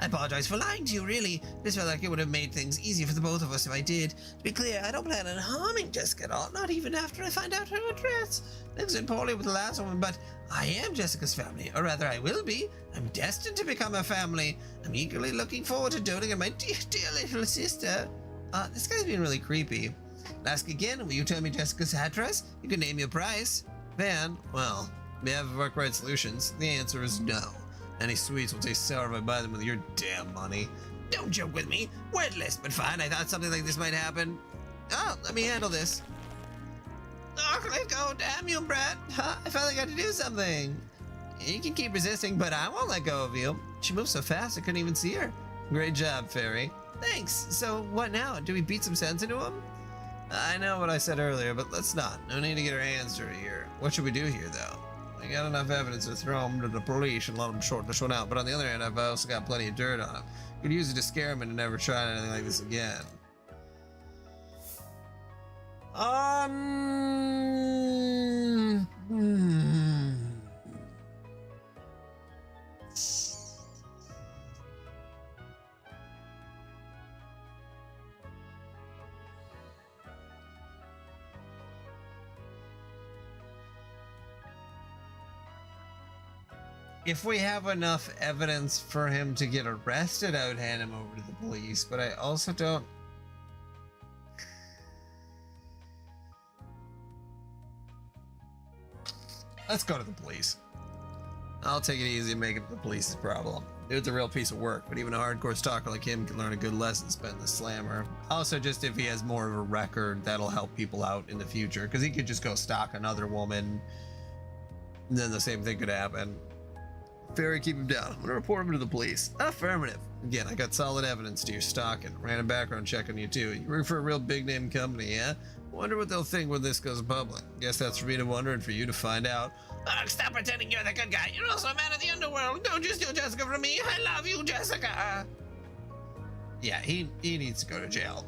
I apologize for lying to you, really. This felt like it would have made things easier for the both of us if I did. To be clear, I don't plan on harming Jessica at all, not even after I find out her address. Things went poorly with the last woman, but I am Jessica's family, or rather I will be. I'm destined to become a family. I'm eagerly looking forward to doting on my dear, dear little sister. This guy's being really creepy. I'll ask again, will you tell me Jessica's address? You can name your price. Van, well, on behalf of Arkwright Solutions, the answer is no. Any sweets will taste sour if I buy them with your damn money. Don't joke with me. Wordless, but fine. I thought something like this might happen. Oh, let me handle this. Oh, let's go. Damn you, Brett. Huh? I finally got to do something. You can keep resisting, but I won't let go of you. She moved so fast I couldn't even see her. Great job, Fairy. Thanks. So what now? Do we beat some sense into him? I know what I said earlier, but let's not. No need to get our hands dirty here. What should we do here, though? I got enough evidence to throw him to the police and let him sort this one out, but on the other hand, I've also got plenty of dirt on him. Could use it to scare him into never trying anything like this again. if we have enough evidence for him to get arrested, I would hand him over to the police, but I also don't. Let's go to the police. I'll take it easy and make it the police's problem. Dude's a real piece of work, but even a hardcore stalker like him can learn a good lesson spent in the slammer. Also, just if he has more of a record, that'll help people out in the future, because he could just go stalk another woman, and then the same thing could happen. Fairy, keep him down. I'm gonna report him to the police. Affirmative. Again, I got solid evidence to your stalking. Ran a background check on you too. You work for a real big name company, yeah? Wonder what they'll think when this goes public. Guess that's for me to wonder and for you to find out. Stop pretending you're the good guy. You're also a man of the underworld. Don't you steal Jessica from me. I love you, Jessica. Yeah, he needs to go to jail.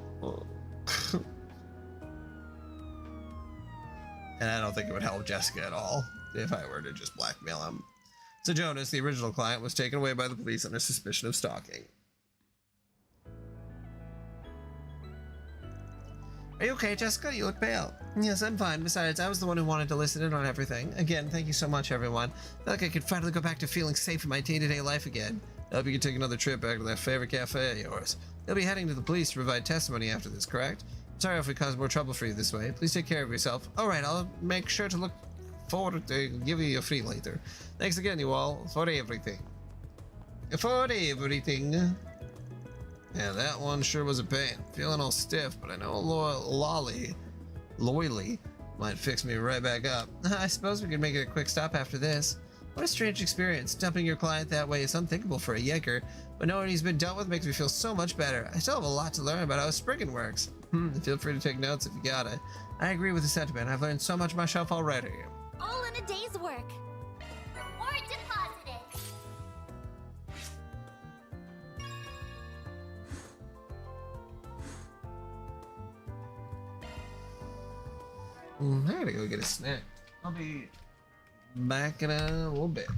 And I don't think it would help Jessica at all if I were to just blackmail him. So Jonas, the original client, was taken away by the police under suspicion of stalking. Are you okay, Jessica? You look pale. Yes, I'm fine. Besides, I was the one who wanted to listen in on everything. Again, thank you so much, everyone. I feel like I could finally go back to feeling safe in my day-to-day life again. I hope you can take another trip back to that favorite cafe of yours. You'll be heading to the police to provide testimony after this, correct? Sorry if we caused more trouble for you this way. Please take care of yourself. All right, I'll make sure to look forward to give you a free later. Thanks again, you all, for everything. For everything. Yeah, that one sure was a pain. Feeling all stiff, but I know Loyally might fix me right back up. I suppose we could make it a quick stop after this. What a strange experience. Dumping your client that way is unthinkable for a Jaeger, but knowing he's been dealt with makes me feel so much better. I still have a lot to learn about how Spriggan works. Feel free to take notes if you got it. I agree with the sentiment. I've learned so much myself already. All in a day's work. Reward deposited. I gotta go get a snack. I'll be back in a little bit.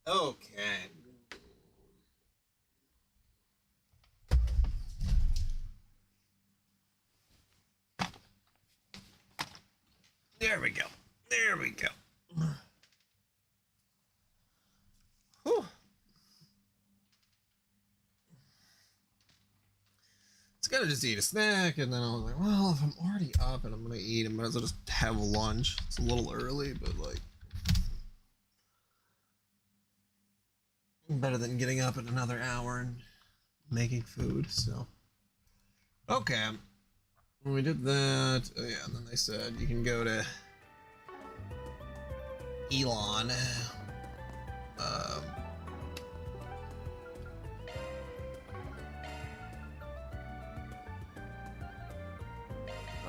Okay. There we go. There we go. Whew. It's gotta just eat a snack, and then I was like, well, if I'm already up and I'm gonna eat, I might as well just have a lunch. It's a little early, but like better than getting up in another hour and making food. So okay, when we did that, oh yeah, and then they said you can go to Elon.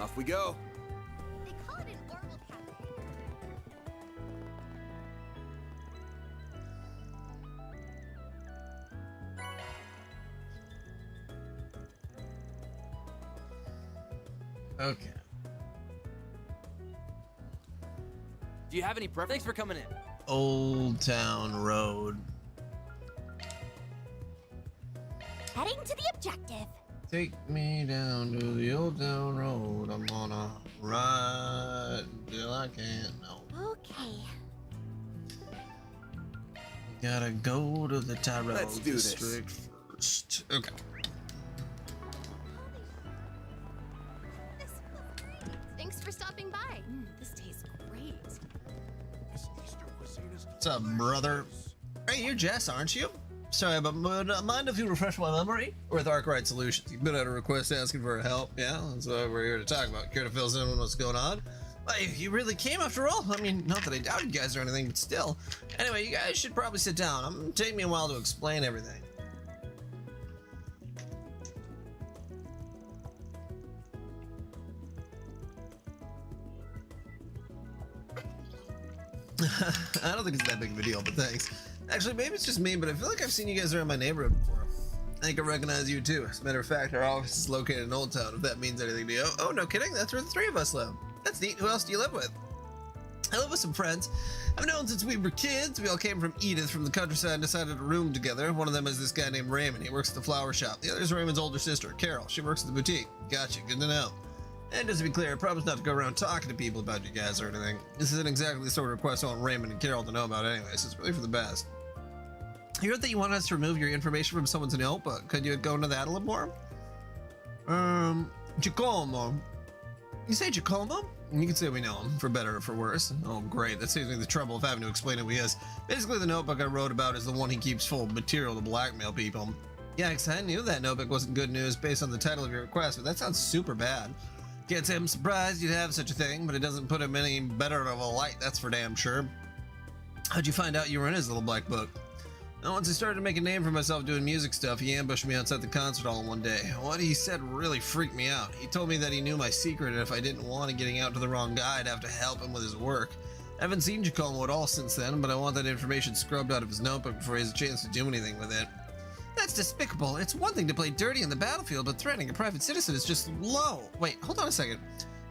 Off we go. They call it an oral cavity. Okay. Do you have any preference? Thanks for coming in. Old Town Road. Heading to the objective. Take me down to the Old Town Road. I'm gonna ride till I can't no. Okay. Gotta go to the Tyrell Let's do this. District first. Okay. This feels great. Thanks for stopping by. This tastes great. What's up, brother? Hey, you're Jess, aren't you? Sorry, but mind if you refresh my memory? With Arkwright Solutions, you've been at a request asking for help, yeah? That's what we're here to talk about. Care to fill us in on what's going on? Well, you really came after all. I mean, not that I doubted you guys or anything, but still. Anyway, you guys should probably sit down. I'm gonna take me a while to explain everything. I don't think it's that big of a deal, but thanks. Actually, maybe it's just me, but I feel like I've seen you guys around my neighborhood before. I think I recognize you too. As a matter of fact, our office is located in Old Town, if that means anything to you. Oh, no kidding. That's where the three of us live. That's neat. Who else do you live with? I live with some friends. I've known since we were kids. We all came from Edith from the countryside and decided to room together. One of them is this guy named Raymond. He works at the flower shop. The other is Raymond's older sister, Carol. She works at the boutique. Gotcha. Good to know. And just to be clear, I promise not to go around talking to people about you guys or anything. This isn't exactly the sort of request I want Raymond and Carol to know about anyway, so it's really for the best. I heard that you want us to remove your information from someone's notebook. Could you go into that a little more? Giacomo. You say Giacomo? You can say we know him, for better or for worse. Oh, great. That saves me the trouble of having to explain who he is. Basically, the notebook I wrote about is the one he keeps full of material to blackmail people. Yikes, I knew that notebook wasn't good news based on the title of your request, but that sounds super bad. Can't say I'm surprised you'd have such a thing, but it doesn't put him any better of a light, that's for damn sure. How'd you find out you were in his little black book? Now, once I started to make a name for myself doing music stuff, he ambushed me outside the concert hall one day. What he said really freaked me out. He told me that he knew my secret, and if I didn't want it getting out to the wrong guy, I'd have to help him with his work. I haven't seen Giacomo at all since then, but I want that information scrubbed out of his notebook before he has a chance to do anything with it. That's despicable. It's one thing to play dirty in the battlefield, but threatening a private citizen is just low. Wait, hold on a second.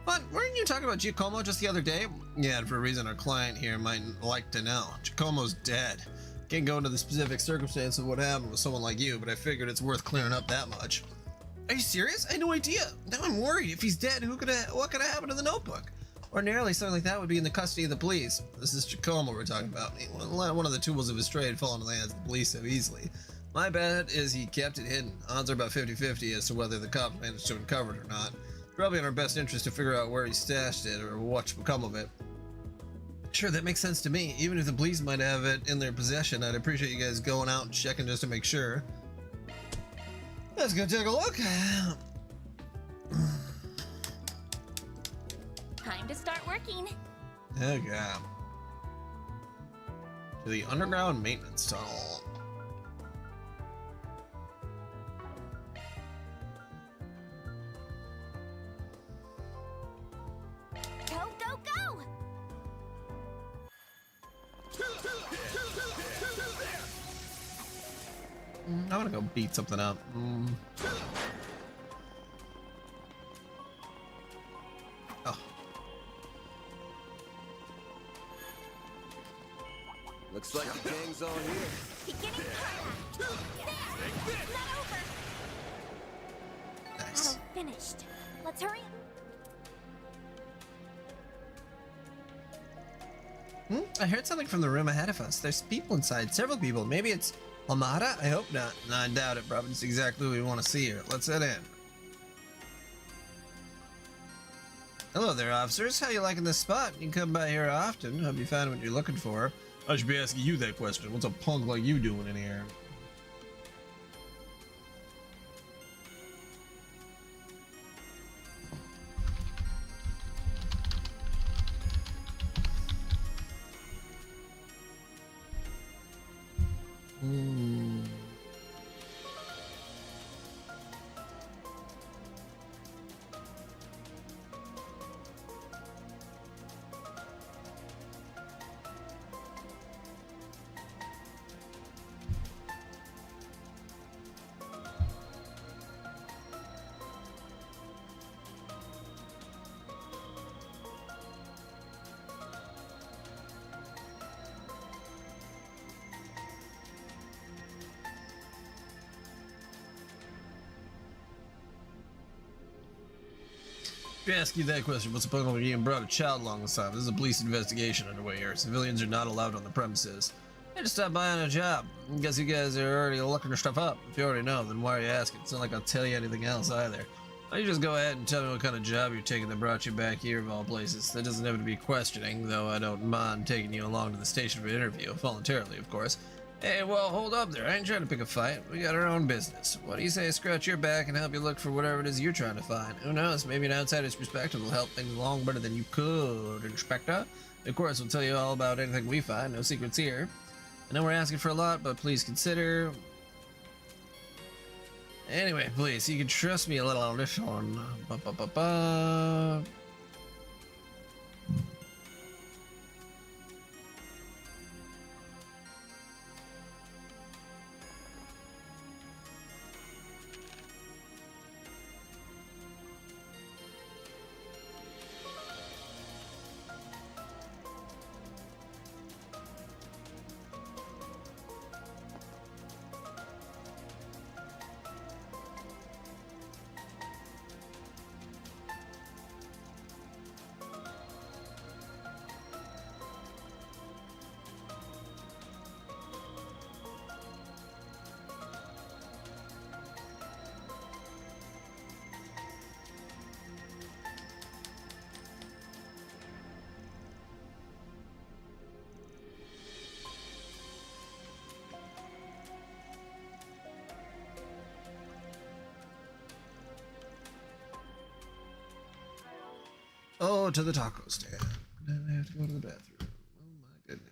But weren't you talking about Giacomo just the other day? Yeah, and for a reason our client here might like to know. Giacomo's dead. Can't go into the specific circumstance of what happened with someone like you, but I figured it's worth clearing up that much. Are you serious? I had no idea. Now I'm worried. If he's dead, what could have happened to the notebook? Ordinarily, something like that would be in the custody of the police. This is Giacomo we're talking about. He wouldn't let one of the tools of his trade fall into the hands of the police so easily. My bet is he kept it hidden. Odds are about 50-50 as to whether the cops managed to uncover it or not. Probably in our best interest to figure out where he stashed it or what's become of it. Sure, that makes sense to me. Even if the police might have it in their possession, I'd appreciate you guys going out and checking just to make sure. Let's go take a look. Time to start working. Okay. To the underground maintenance tunnel. Go, go, go! I want to go beat something up. Looks like Gang's all here. Beginning combat. There! Not over! Nice. Battle finished. Let's hurry. I heard something from the room ahead of us. There's people inside. Several people. Maybe it's Amada? I hope not. No, I doubt it, bro. It's exactly what we want to see here. Let's head in. Hello there, officers. How you liking this spot? You can come by here often. Hope you found what you're looking for. I should be asking you that question. What's a punk like you doing in here? If I ask you that question, what's the point of being brought a child along this time? This is a police investigation underway here. Civilians are not allowed on the premises. I just stopped by on a job. Guess you guys are already looking stuff up. If you already know, then why are you asking? It's not like I'll tell you anything else either. Why don't you just go ahead and tell me what kind of job you're taking that brought you back here of all places? That doesn't have to be questioning, though I don't mind taking you along to the station for an interview. Voluntarily, of course. Hey, well, hold up there. I ain't trying to pick a fight. We got our own business. What do you say I scratch your back and help you look for whatever it is you're trying to find? Who knows? Maybe an outsider's perspective will help things along better than you could, Inspector. Of course, we'll tell you all about anything we find. No secrets here. I know we're asking for a lot, but please consider... Anyway, please, you can trust me a little on this one. Ba-ba-ba-ba. Oh, to the taco stand. Now I have to go to the bathroom. Oh my goodness.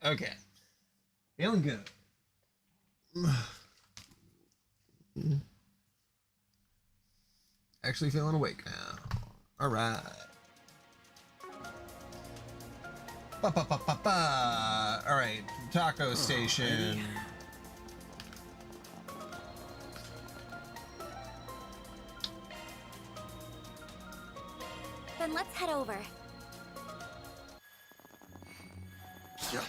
Okay. Feeling good. Actually feeling awake now. All right. Ba, ba, ba, ba, ba. All right, taco station. Then let's head over. Yeah.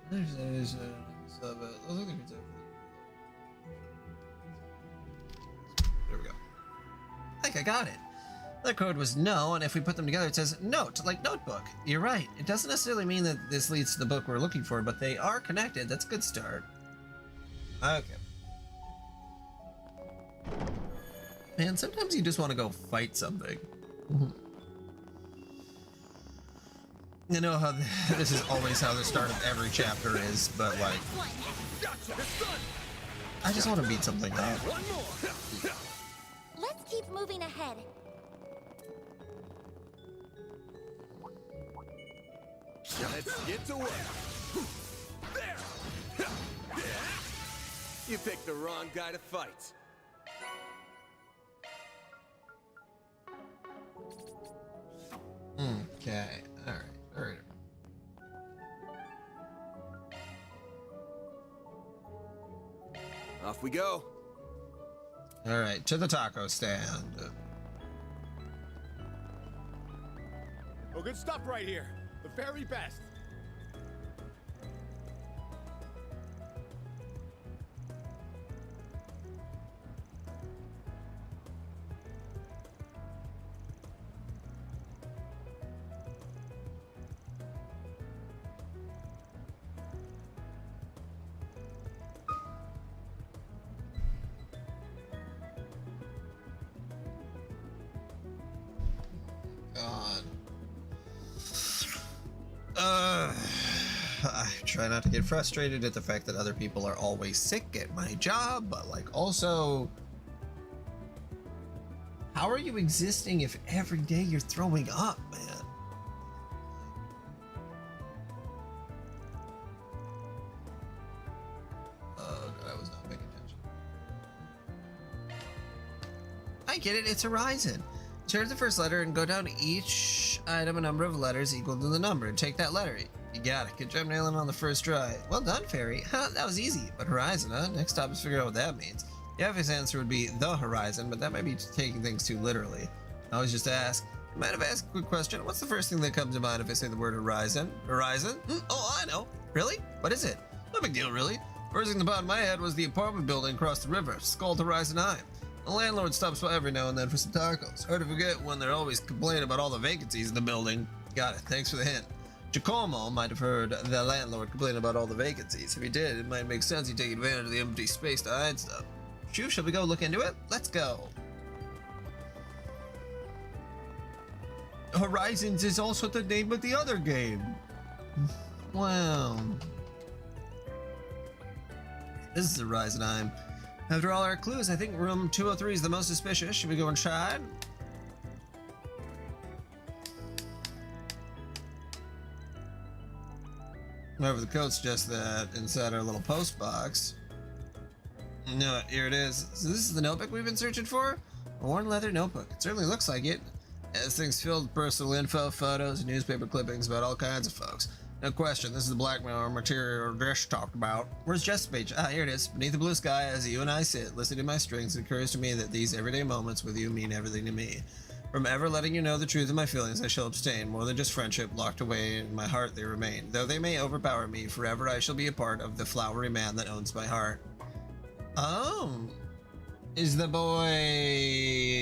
There we go. I think I got it. The code was no, and if we put them together, it says note, like notebook. You're right. It doesn't necessarily mean that this leads to the book we're looking for, but they are connected. That's a good start. Okay. Man, sometimes you just want to go fight something. You know how this is always how the start of every chapter is, but like, I just want to beat something up. Let's keep moving ahead. Let's get to work. There. You picked the wrong guy to fight. Okay. All right. All right. Off we go. All right. To the taco stand. Oh, good stuff right here. The very best. God. I try not to get frustrated at the fact that other people are always sick at my job, but like also, how are you existing if every day you're throwing up, man? Oh, God, I was not paying attention. I get it, it's Horizon. Turn the first letter and go down each item a number of letters equal to the number and take that letter. You got it. Good job nailing on the first try. Well done, Fairy. Huh, that was easy. But Horizon, huh? Next stop is figure out what that means. The obvious answer would be the horizon, but that might be taking things too literally. I always just ask. I might have asked a quick question. What's the first thing that comes to mind if I say the word horizon? Horizon? Oh, I know. Really? What is it? No big deal, really. First thing that popped in my head was the apartment building across the river. It's called Horizon High. The landlord stops by every now and then for some tacos. Hard to forget when they're always complaining about all the vacancies in the building. Got it. Thanks for the hint. Giacomo might have heard the landlord complain about all the vacancies. If he did, it might make sense he'd take advantage of the empty space to hide stuff. Shoo, shall we go look into it? Let's go. Horizons is also the name of the other game. Wow. This is Horizon Heim. After all our clues, I think room 203 is the most suspicious. Should we go and try it? Whoever the code's just that inside our little post box. No, here it is. So this is the notebook we've been searching for? A worn leather notebook. It certainly looks like it. This thing's filled with personal info, photos, and newspaper clippings about all kinds of folks. No question, this is the blackmail material Dresh talked about. Where's Jess's page? Ah, here it is. Beneath the blue sky, as you and I sit, listening to my strings, it occurs to me that these everyday moments with you mean everything to me. From ever letting you know the truth of my feelings, I shall abstain. More than just friendship, locked away in my heart they remain. Though they may overpower me, forever I shall be a part of the flowery man that owns my heart. Oh. Is the boy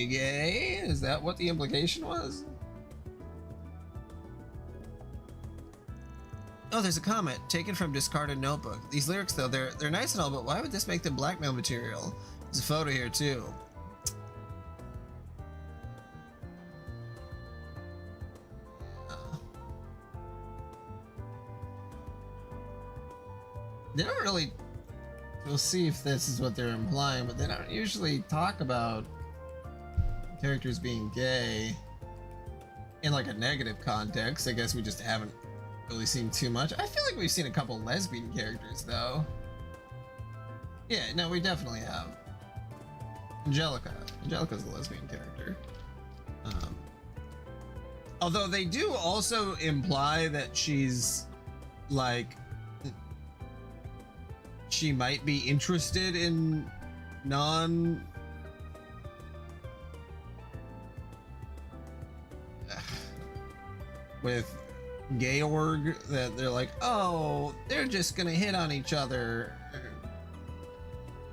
gay? Is that what the implication was? Oh, there's a comment taken from discarded notebook. These lyrics, though, they're nice and all, but why would this make them blackmail material? There's a photo here, too. They don't really... We'll see if this is what they're implying, but they don't usually talk about characters being gay in like a negative context. I guess we just haven't really seen too much. I feel like we've seen a couple lesbian characters, though. Yeah, no, we definitely have. Angelica. Angelica's a lesbian character. Although they do also imply that she's like... she might be interested in with Georg, that they're like, oh, they're just gonna hit on each other.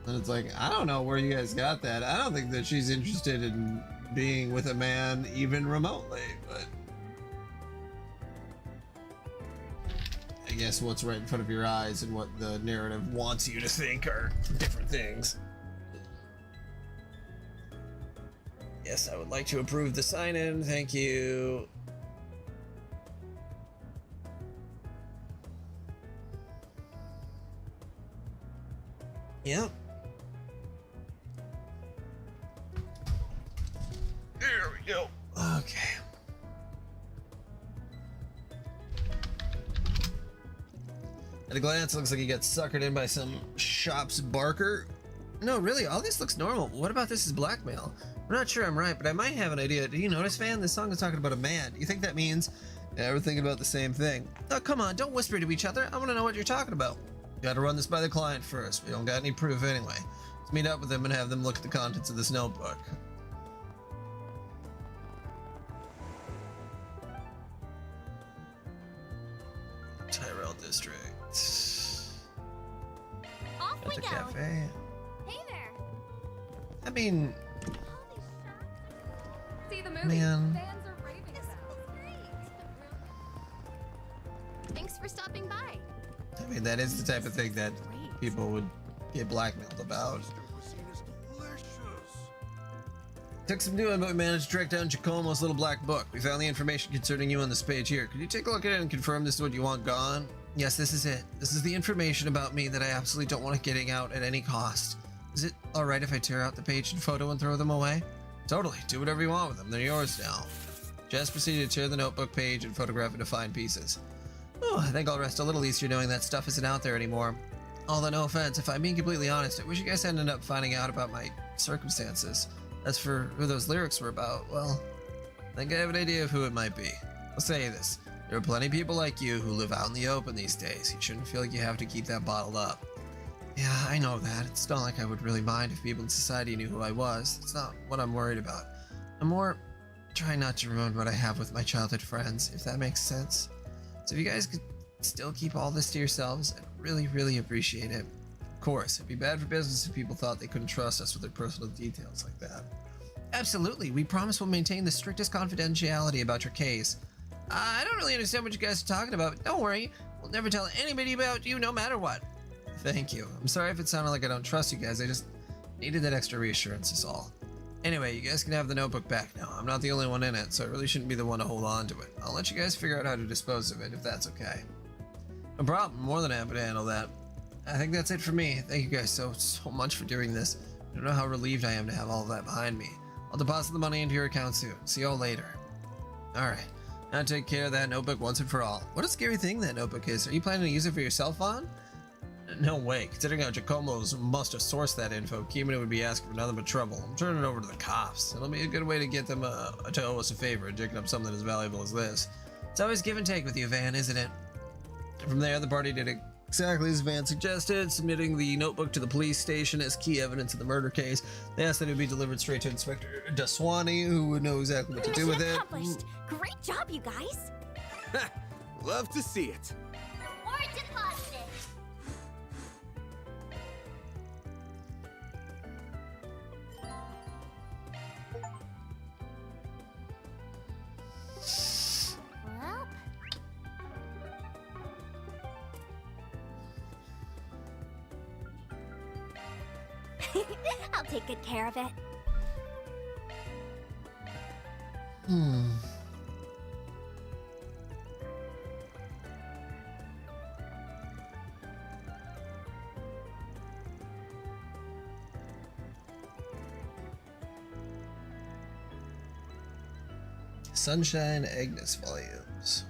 And it's like, I don't know where you guys got that. I don't think that she's interested in being with a man even remotely, but I guess what's right in front of your eyes and what the narrative wants you to think are different things. Yes, I would like to approve the sign-in. Thank you. Yep. There we go. Okay. At a glance, it looks like he got suckered in by some shop's barker. No, really, all this looks normal. What about this is blackmail? I'm not sure I'm right, but I might have an idea. Do you notice, Van? This song is talking about a man. Do you think that means... Yeah, we're thinking about the same thing. Oh, come on, don't whisper to each other. I want to know what you're talking about. Gotta run this by the client first. We don't got any proof anyway. Let's meet up with them and have them look at the contents of this notebook. Tyrell District. Off we go. Cafe. Hey there. I mean, See the movie. man. Fans are raving about. Thanks for stopping by. I mean, that is the type of thing that people would get blackmailed about. Took some doing, but we managed to track down Giacomo's little black book. We found the information concerning you on this page here. Could you take a look at it and confirm this is what you want gone? Yes, this is it. This is the information about me that I absolutely don't want getting out at any cost. Is it alright if I tear out the page and photo and throw them away? Totally. Do whatever you want with them. They're yours now. Jess proceeded to tear the notebook page and photograph it to fine pieces. Oh, I think I'll rest a little easier knowing that stuff isn't out there anymore. Although, no offense, if I'm being completely honest, I wish you guys hadn't ended up finding out about my circumstances. As for who those lyrics were about, well, I think I have an idea of who it might be. I'll say this, there are plenty of people like you who live out in the open these days. You shouldn't feel like you have to keep that bottled up. Yeah, I know that. It's not like I would really mind if people in society knew who I was. It's not what I'm worried about. I'm more trying not to ruin what I have with my childhood friends, if that makes sense. So if you guys could still keep all this to yourselves, I'd really, really appreciate it. Of course, it'd be bad for business if people thought they couldn't trust us with their personal details like that. Absolutely, we promise we'll maintain the strictest confidentiality about your case. I don't really understand what you guys are talking about, but don't worry, we'll never tell anybody about you no matter what. Thank you. I'm sorry if it sounded like I don't trust you guys, I just needed that extra reassurance is all. Anyway, you guys can have the notebook back now. I'm not the only one in it, so I really shouldn't be the one to hold on to it. I'll let you guys figure out how to dispose of it, if that's okay. No problem, more than happy to handle that. I think that's it for me. Thank you guys so much for doing this. I don't know how relieved I am to have all of that behind me. I'll deposit the money into your account soon. See y'all later. Alright, Now take care of that notebook once and for all. What a scary thing that notebook is. Are you planning to use it for yourself, Vaughn? No way. Considering how Giacomo's must have sourced that info, Kimino would be asking for nothing but trouble. I'm turning it over to the cops. It'll be a good way to get them to owe us a favor and digging up something as valuable as this. It's always give and take with you, Van, isn't it? And from there, the party did exactly as Van suggested, submitting the notebook to the police station as key evidence of the murder case. They asked that it be delivered straight to Inspector Daswani, who would know exactly what to do with it. Accomplished. Great job, you guys. Love to see it. Or deposited. Well, I'll take good care of it. Sunshine Agnes volumes.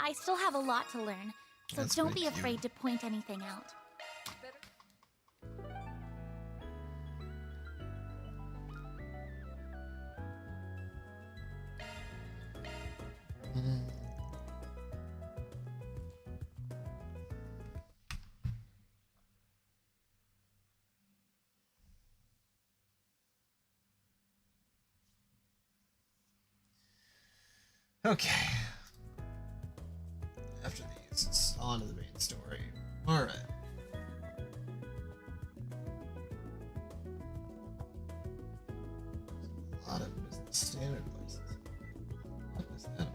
I still have a lot to learn, so That's don't pretty be cute. afraid to point anything out. Okay. After these, it's on to the main story. Alright. A lot of business standard license. What is that about?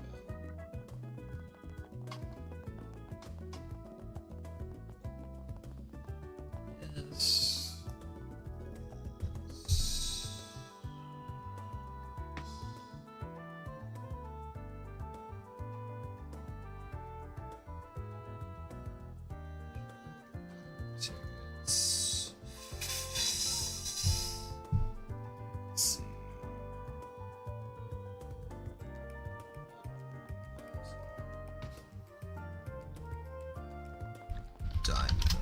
Yes. Tickets. Let's see. Diamond.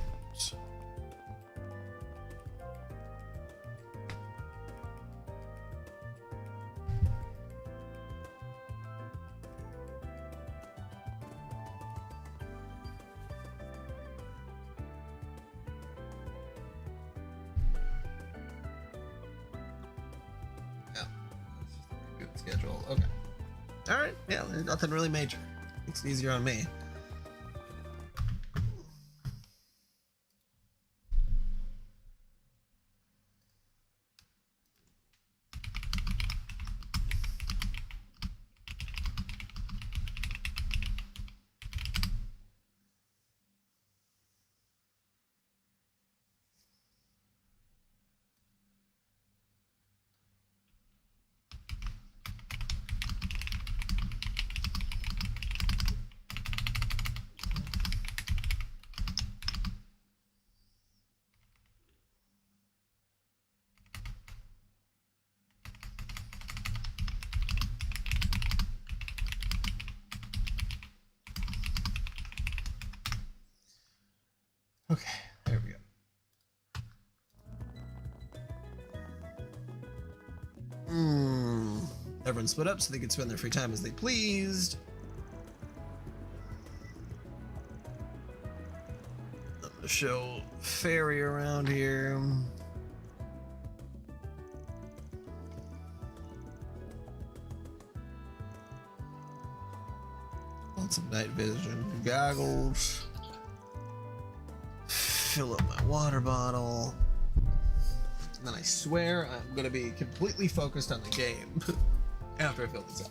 Yeah. Good schedule. Okay. Alright, yeah, there's nothing really major. Makes it easier on me. Everyone split up so they could spend their free time as they pleased. I'm gonna show Fairy around here. Lots of night vision goggles. Fill up my water bottle. And then I swear I'm gonna be completely focused on the game after I fill this up.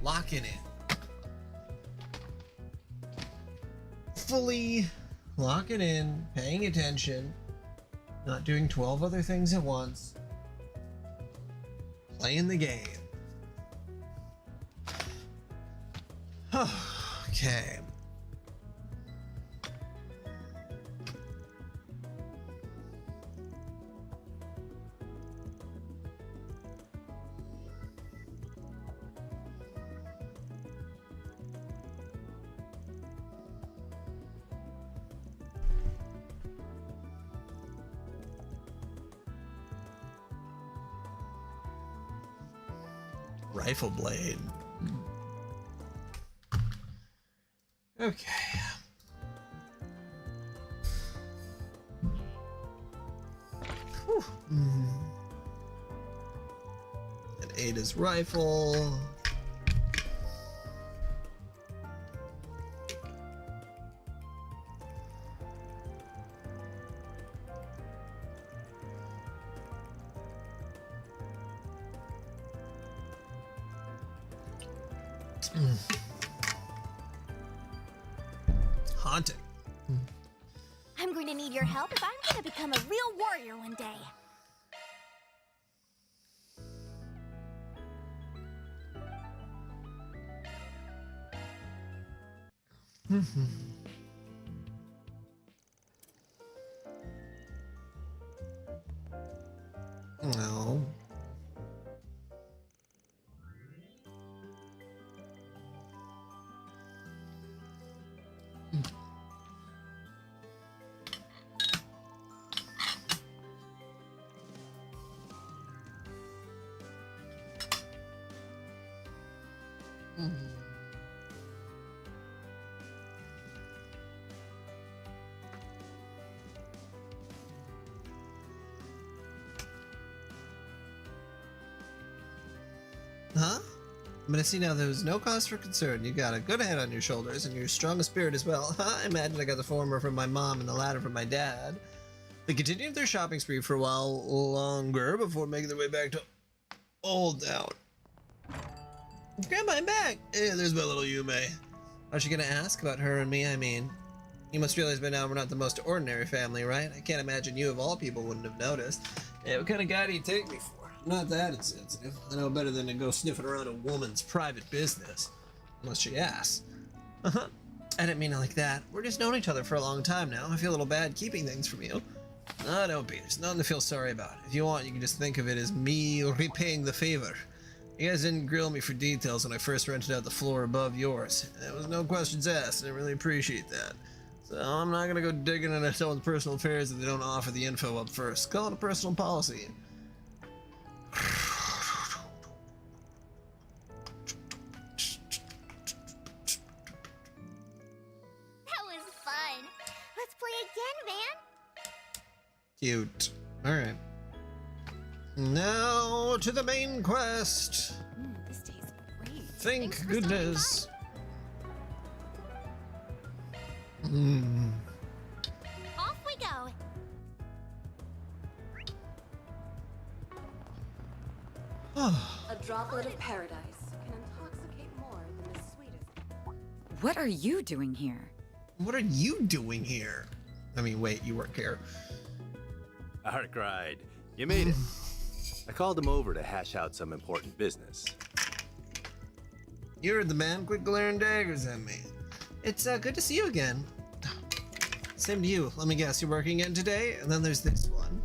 locking in. Fully locking in, paying attention, not doing 12 other things at once, playing the game. Okay. Rifle blade. Okay. Whew. And Ada's rifle. Haunting. I'm going to need your help if I'm going to become a real warrior one day. No. Huh? But I see now there's no cause for concern. You got a good head on your shoulders, and you're strong of spirit as well. I imagine I got the former from my mom and the latter from my dad. They continued their shopping spree for a while longer before making their way back to Old Town. Grandma, I'm back! Hey, there's my little Yume. Aren't you gonna ask about her and me? I mean, you must realize by now we're not the most ordinary family, right? I can't imagine you of all people wouldn't have noticed. Hey, what kind of guy do you take me for? I'm not that insensitive. I know better than to go sniffing around a woman's private business. Unless she asks. I didn't mean it like that. We're just known each other for a long time now. I feel a little bad keeping things from you. No, don't be. There's nothing to feel sorry about. If you want, you can just think of it as me repaying the favor. You guys didn't grill me for details when I first rented out the floor above yours. There was no questions asked, and I really appreciate that. So I'm not gonna go digging into someone's personal affairs if they don't offer the info up first. Call it a personal policy. That was fun. Let's play again, Van. Cute. Alright. Now to the main quest. This tastes great. Thank goodness. Off we go. A droplet of paradise can intoxicate more than the sweetest. What are you doing here? What are you doing here? I mean, wait, you work here. Arkwright, you made it. I called him over to hash out some important business. You're the man. Quit glaring daggers at me. It's good to see you again. Same to you. Let me guess, you're working again today? And then there's this one.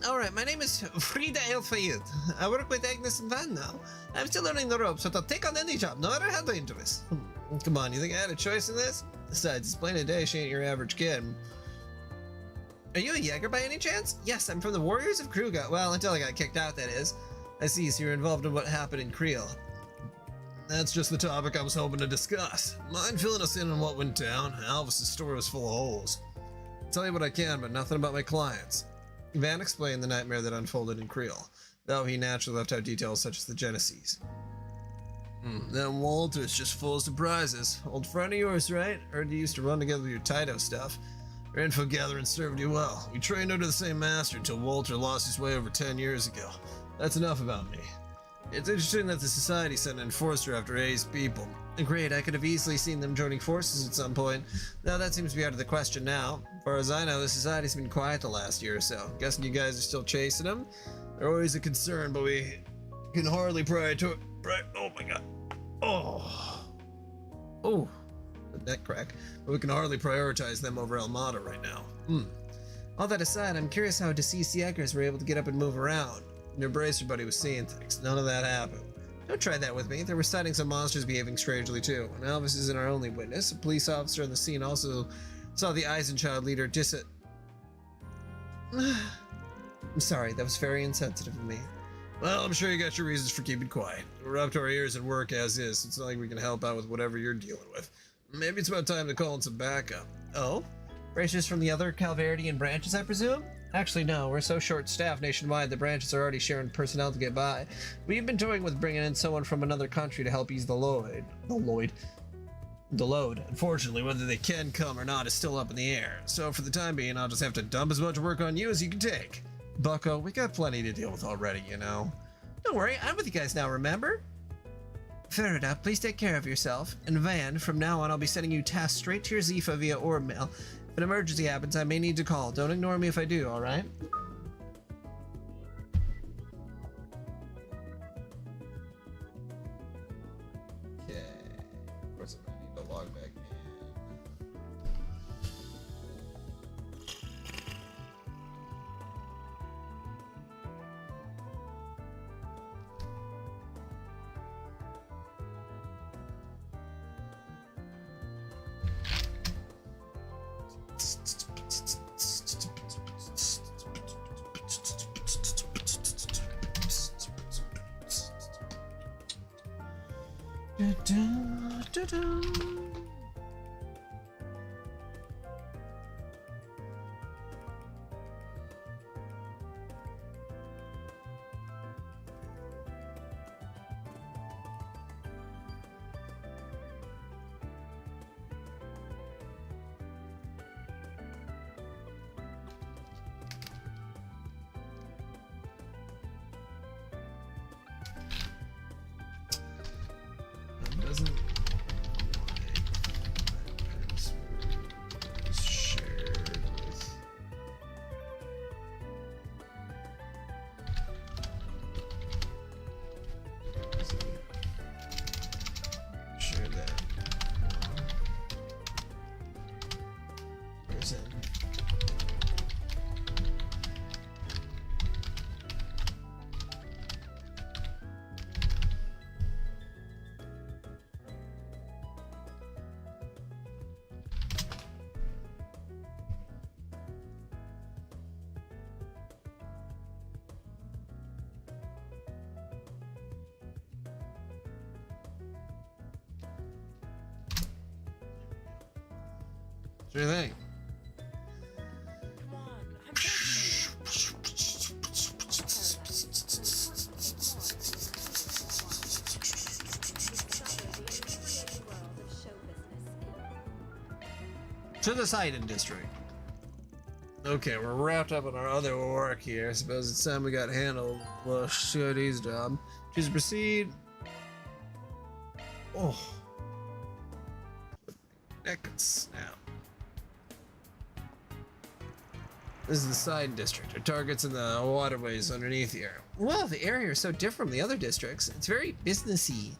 Alright, my name is Frida El-Fayed. I work with Agnes and Van now. I'm still learning the ropes, so I'll take on any job, no matter how dangerous. Come on, you think I had a choice in this? Besides, it's plain as day she ain't your average kid. Are you a Jäger by any chance? Yes, I'm from the Warriors of Kruga. Well, until I got kicked out, that is. I see, so you're involved in what happened in Creel. That's just the topic I was hoping to discuss. Mind filling us in on what went down? Alvis's story was full of holes. I'll tell you what I can, but nothing about my clients. Van explained the nightmare that unfolded in Creel, though he naturally left out details such as the Genesis. Then Walter's just full of surprises. Old friend of yours, right? Heard you used to run together with your Taito stuff. Your info gathering served you well. We trained under the same master until Walter lost his way over 10 years ago. That's enough about me. It's interesting that the Society sent an enforcer after A's people. Great, I could have easily seen them joining forces at some point. Now that seems to be out of the question now. As far as I know, the Society's been quiet the last year or so. Guessing you guys are still chasing them? They're always a concern, but we can hardly prioritize. Oh my god. Oh, the neck crack. But we can hardly prioritize them over El Mata right now. All that aside, I'm curious how deceased Yeggers were able to get up and move around. Your bracer buddy was seeing things. None of that happened. Don't try that with me. There were sightings of monsters behaving strangely too. And Elvis isn't our only witness. A police officer on the scene also saw the Eisenchild leader I'm sorry, that was very insensitive of me. Well, I'm sure you got your reasons for keeping quiet. We're up to our ears at work as is. It's not like we can help out with whatever you're dealing with. Maybe it's about time to call in some backup. Oh? Bracers from the other Calvaridian branches, I presume? Actually, no. We're so short-staffed nationwide, the branches are already sharing personnel to get by. We've been toying with bringing in someone from another country to help ease the load. Unfortunately, whether they can come or not is still up in the air. So for the time being, I'll just have to dump as much work on you as you can take. Bucko, we got plenty to deal with already, you know. Don't worry, I'm with you guys now, remember? Fair enough, please take care of yourself. And Van, from now on I'll be sending you tasks straight to your Zifa via orb mail. If an emergency happens, I may need to call. Don't ignore me if I do, alright? Okay. Of course I need to log back in. Doesn't shared with share that person. Sure thing. To the Sidon District. Okay, we're wrapped up in our other work here. I suppose it's time we got handled. Well, CID's job. Choose to proceed. Oh. Neck and snap. This is the Sidon District. Our target's in the waterways underneath here. Well, the area is so different from the other districts. It's very businessy.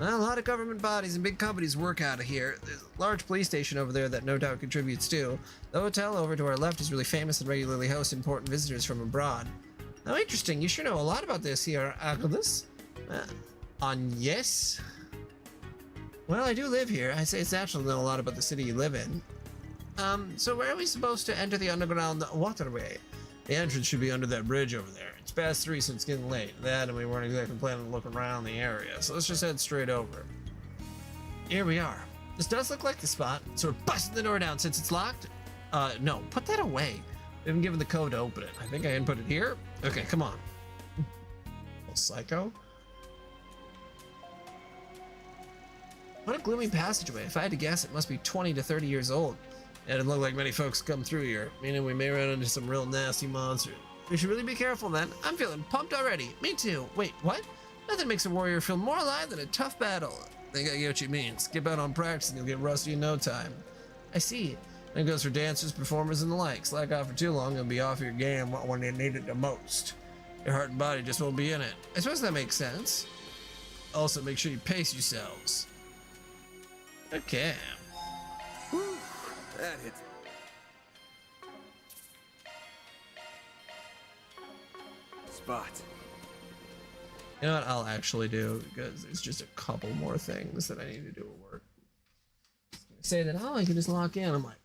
Well, a lot of government bodies and big companies work out of here. There's a large police station over there that no doubt contributes too. The hotel over to our left is really famous and regularly hosts important visitors from abroad. Now, interesting. You sure know a lot about this here, Agnes. Yes? Well, I do live here. I say it's natural to know a lot about the city you live in. So where are we supposed to enter the underground waterway? The entrance should be under that bridge over there. It's past 3, so it's getting late. That, and we weren't exactly planning to look around the area, so let's just head straight over. Here we are. This does look like the spot, so we're busting the door down since it's locked. No, put that away. We haven't given the code to open it. I think I can put it here. Okay, come on. Little psycho. What a gloomy passageway. If I had to guess, it must be 20 to 30 years old. It doesn't look like many folks come through here, meaning we may run into some real nasty monsters. We should really be careful then. I'm feeling pumped already. Me too. Wait, what? Nothing makes a warrior feel more alive than a tough battle. I think I get what you mean. Skip out on practice and you'll get rusty in no time. I see. That goes for dancers, performers, and the like. Slack off for too long, you'll be off your game when you need it the most. Your heart and body just won't be in it. I suppose that makes sense. Also, make sure you pace yourselves. Okay. Whew, that hit. Spot. You know what I'll actually do, because there's just a couple more things that I need to do at work. Say that, oh, I can just lock in. I'm like,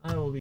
I will be